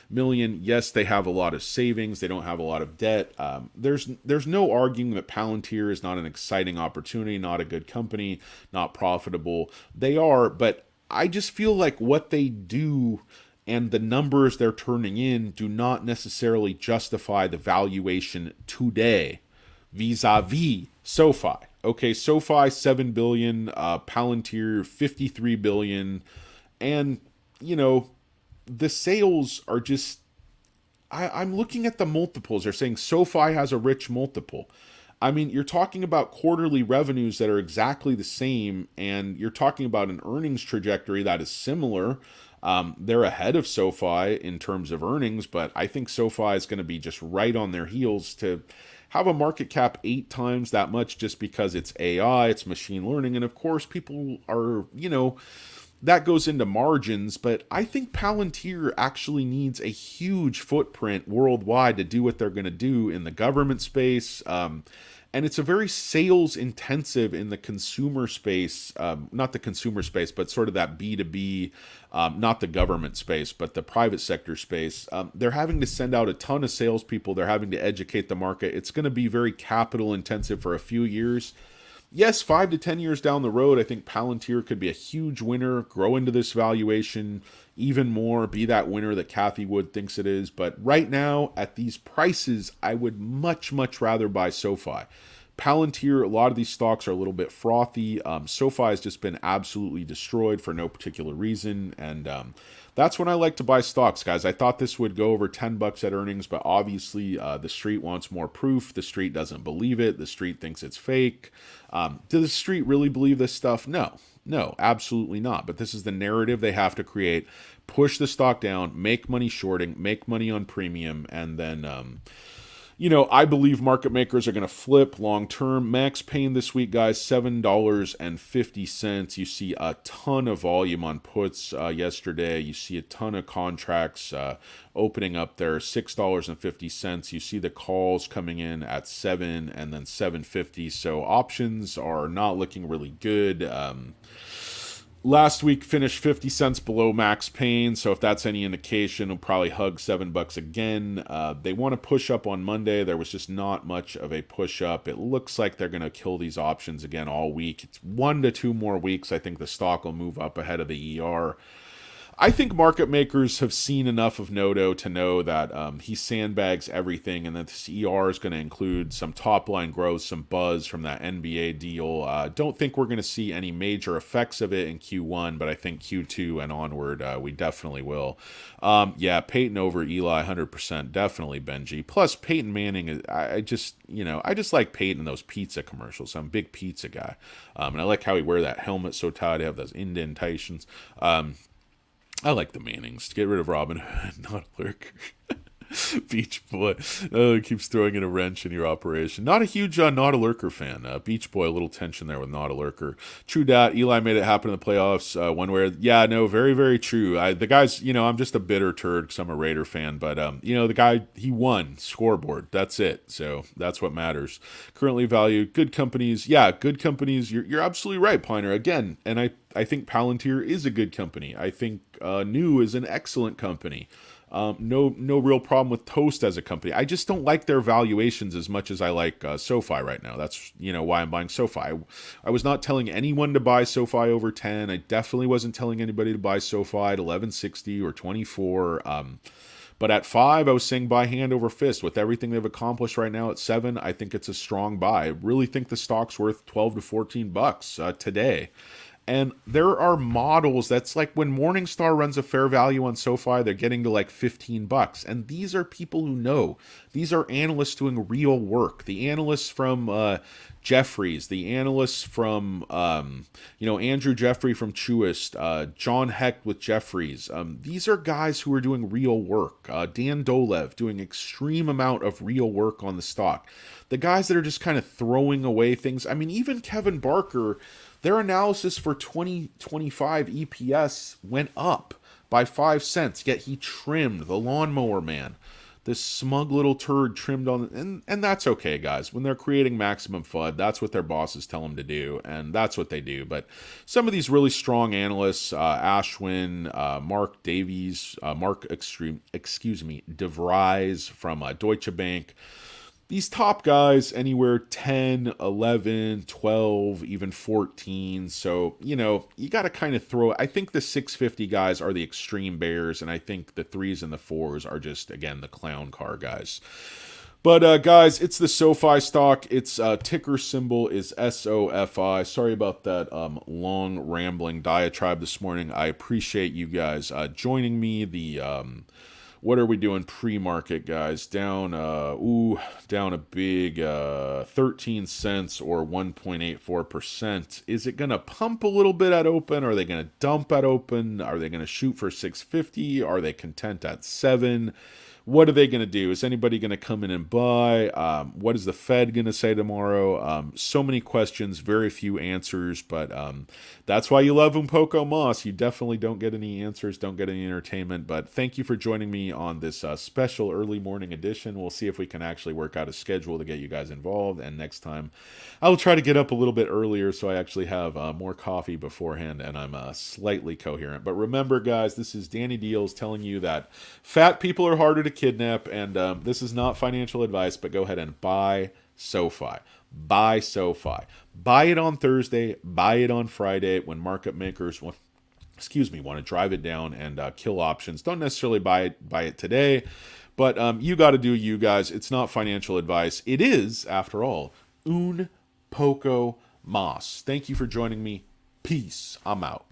million. Yes, they have a lot of savings. They don't have a lot of debt. There's no arguing that Palantir is not an exciting opportunity, not a good company, not profitable. They are, but I just feel like what they do and the numbers they're turning in do not necessarily justify the valuation today vis-a-vis SoFi. Okay, SoFi 7 billion, Palantir 53 billion, and the sales are just I'm looking at the multiples. They're saying SoFi has a rich multiple. I mean, you're talking about quarterly revenues that are exactly the same, and you're talking about an earnings trajectory that is similar. They're ahead of SoFi in terms of earnings, but I think SoFi is going to be just right on their heels to have a market cap 8 times that much just because it's AI, it's machine learning, and of course people are, that goes into margins, but I think Palantir actually needs a huge footprint worldwide to do what they're going to do in the government space. And it's a very sales intensive in the consumer space, not the consumer space, but sort of that B2B, not the government space, but the private sector space. They're having to send out a ton of salespeople. They're having to educate the market. It's going to be very capital intensive for a few years. Yes, 5 to 10 years down the road, I think Palantir could be a huge winner, grow into this valuation even more, be that winner that Kathy Wood thinks it is. But right now, at these prices, I would much, much rather buy SoFi. Palantir, a lot of these stocks are a little bit frothy. SoFi has just been absolutely destroyed for no particular reason, and that's when I like to buy stocks, guys. I thought this would go over $10 at earnings, but obviously the street wants more proof. The street doesn't believe it. The street thinks it's fake. Does the street really believe this stuff? No, absolutely not. But this is the narrative they have to create. Push the stock down, make money shorting, make money on premium, and then I believe market makers are going to flip long term. Max Pain this week, guys, $7.50. You see a ton of volume on puts yesterday. You see a ton of contracts opening up there, $6.50. You see the calls coming in at 7 and then 7.50. So options are not looking really good. Last week finished 50 cents below max pain, so if that's any indication, it'll probably hug $7 again. They want to push up on Monday. There was just not much of a push up. It looks like they're going to kill these options again all week. It's 1 to 2 more weeks. I think the stock will move up ahead of the ER. I think market makers have seen enough of Noto to know that he sandbags everything, and that this ER is going to include some top-line growth, some buzz from that NBA deal. Don't think we're going to see any major effects of it in Q1, but I think Q2 and onward, we definitely will. Yeah, Peyton over Eli, 100%, definitely Benji. Plus, Peyton Manning, I just like Peyton in those pizza commercials. I'm a big pizza guy, and I like how he wear that helmet so tight, to have those indentations. I like the Mannings. To get rid of Robin Hood, not a lurker. Beach Boy keeps throwing in a wrench in your operation. Not a huge not a lurker fan. Beach Boy, a little tension there with not a lurker. True dat. Eli made it happen in the playoffs. One where, yeah, no, very, very true. The guy's, I'm just a bitter turd because I'm a Raider fan, but the guy, he won scoreboard. That's it. So that's what matters. Currently valued good companies. Yeah, good companies. You're absolutely right, Piner. Again, and I think Palantir is a good company. I think New is an excellent company. No real problem with Toast as a company. I just don't like their valuations as much as I like SoFi right now. That's why I'm buying SoFi. I was not telling anyone to buy SoFi over 10. I definitely wasn't telling anybody to buy SoFi at 11.60 or 24. But at 5, I was saying buy hand over fist. With everything they've accomplished right now at 7, I think it's a strong buy. I really think the stock's worth $12 to $14 today. And there are models that's like when Morningstar runs a fair value on SoFi, they're getting to like $15. And these are people who know. These are analysts doing real work. The analysts from Jeffries, the analysts from, Andrew Jeffrey from Truist, John Hecht with Jeffries. These are guys who are doing real work. Dan Dolev doing extreme amount of real work on the stock. The guys that are just kind of throwing away things. I mean, even Kevin Barker, their analysis for 2025 EPS went up by 5 cents, yet he trimmed the lawnmower man. This smug little turd trimmed on, and that's okay, guys. When they're creating maximum FUD, that's what their bosses tell them to do, and that's what they do. But some of these really strong analysts, Ashwin, Mark Davies, DeVries from Deutsche Bank, these top guys, anywhere 10, 11, 12, even 14. So, you got to kind of throw it. I think the 650 guys are the extreme bears, and I think the 3s and the 4s are just, again, the clown car guys. But, guys, it's the SoFi stock. Its ticker symbol is SOFI. Sorry about that long, rambling diatribe this morning. I appreciate you guys joining me. What are we doing pre-market, guys? Down a big 13 cents or 1.84%. Is it going to pump a little bit at open? Are they going to dump at open? Are they going to shoot for 650? Are they content at 7? What are they going to do? Is anybody going to come in and buy? What is the Fed going to say tomorrow? So many questions, very few answers, but that's why you love Poco Moss. You definitely don't get any answers, don't get any entertainment, but thank you for joining me on this special early morning edition. We'll see if we can actually work out a schedule to get you guys involved, and next time I will try to get up a little bit earlier so I actually have more coffee beforehand and I'm slightly coherent. But remember, guys, this is Danny Deals telling you that fat people are harder to kidnap, and this is not financial advice, but go ahead and buy SoFi. Buy SoFi. Buy it on Thursday. Buy it on Friday when market makers want to drive it down and kill options. Don't necessarily buy it today, but you got to do you guys. It's not financial advice. It is, after all, Un poco mas. Thank you for joining me. Peace. I'm out.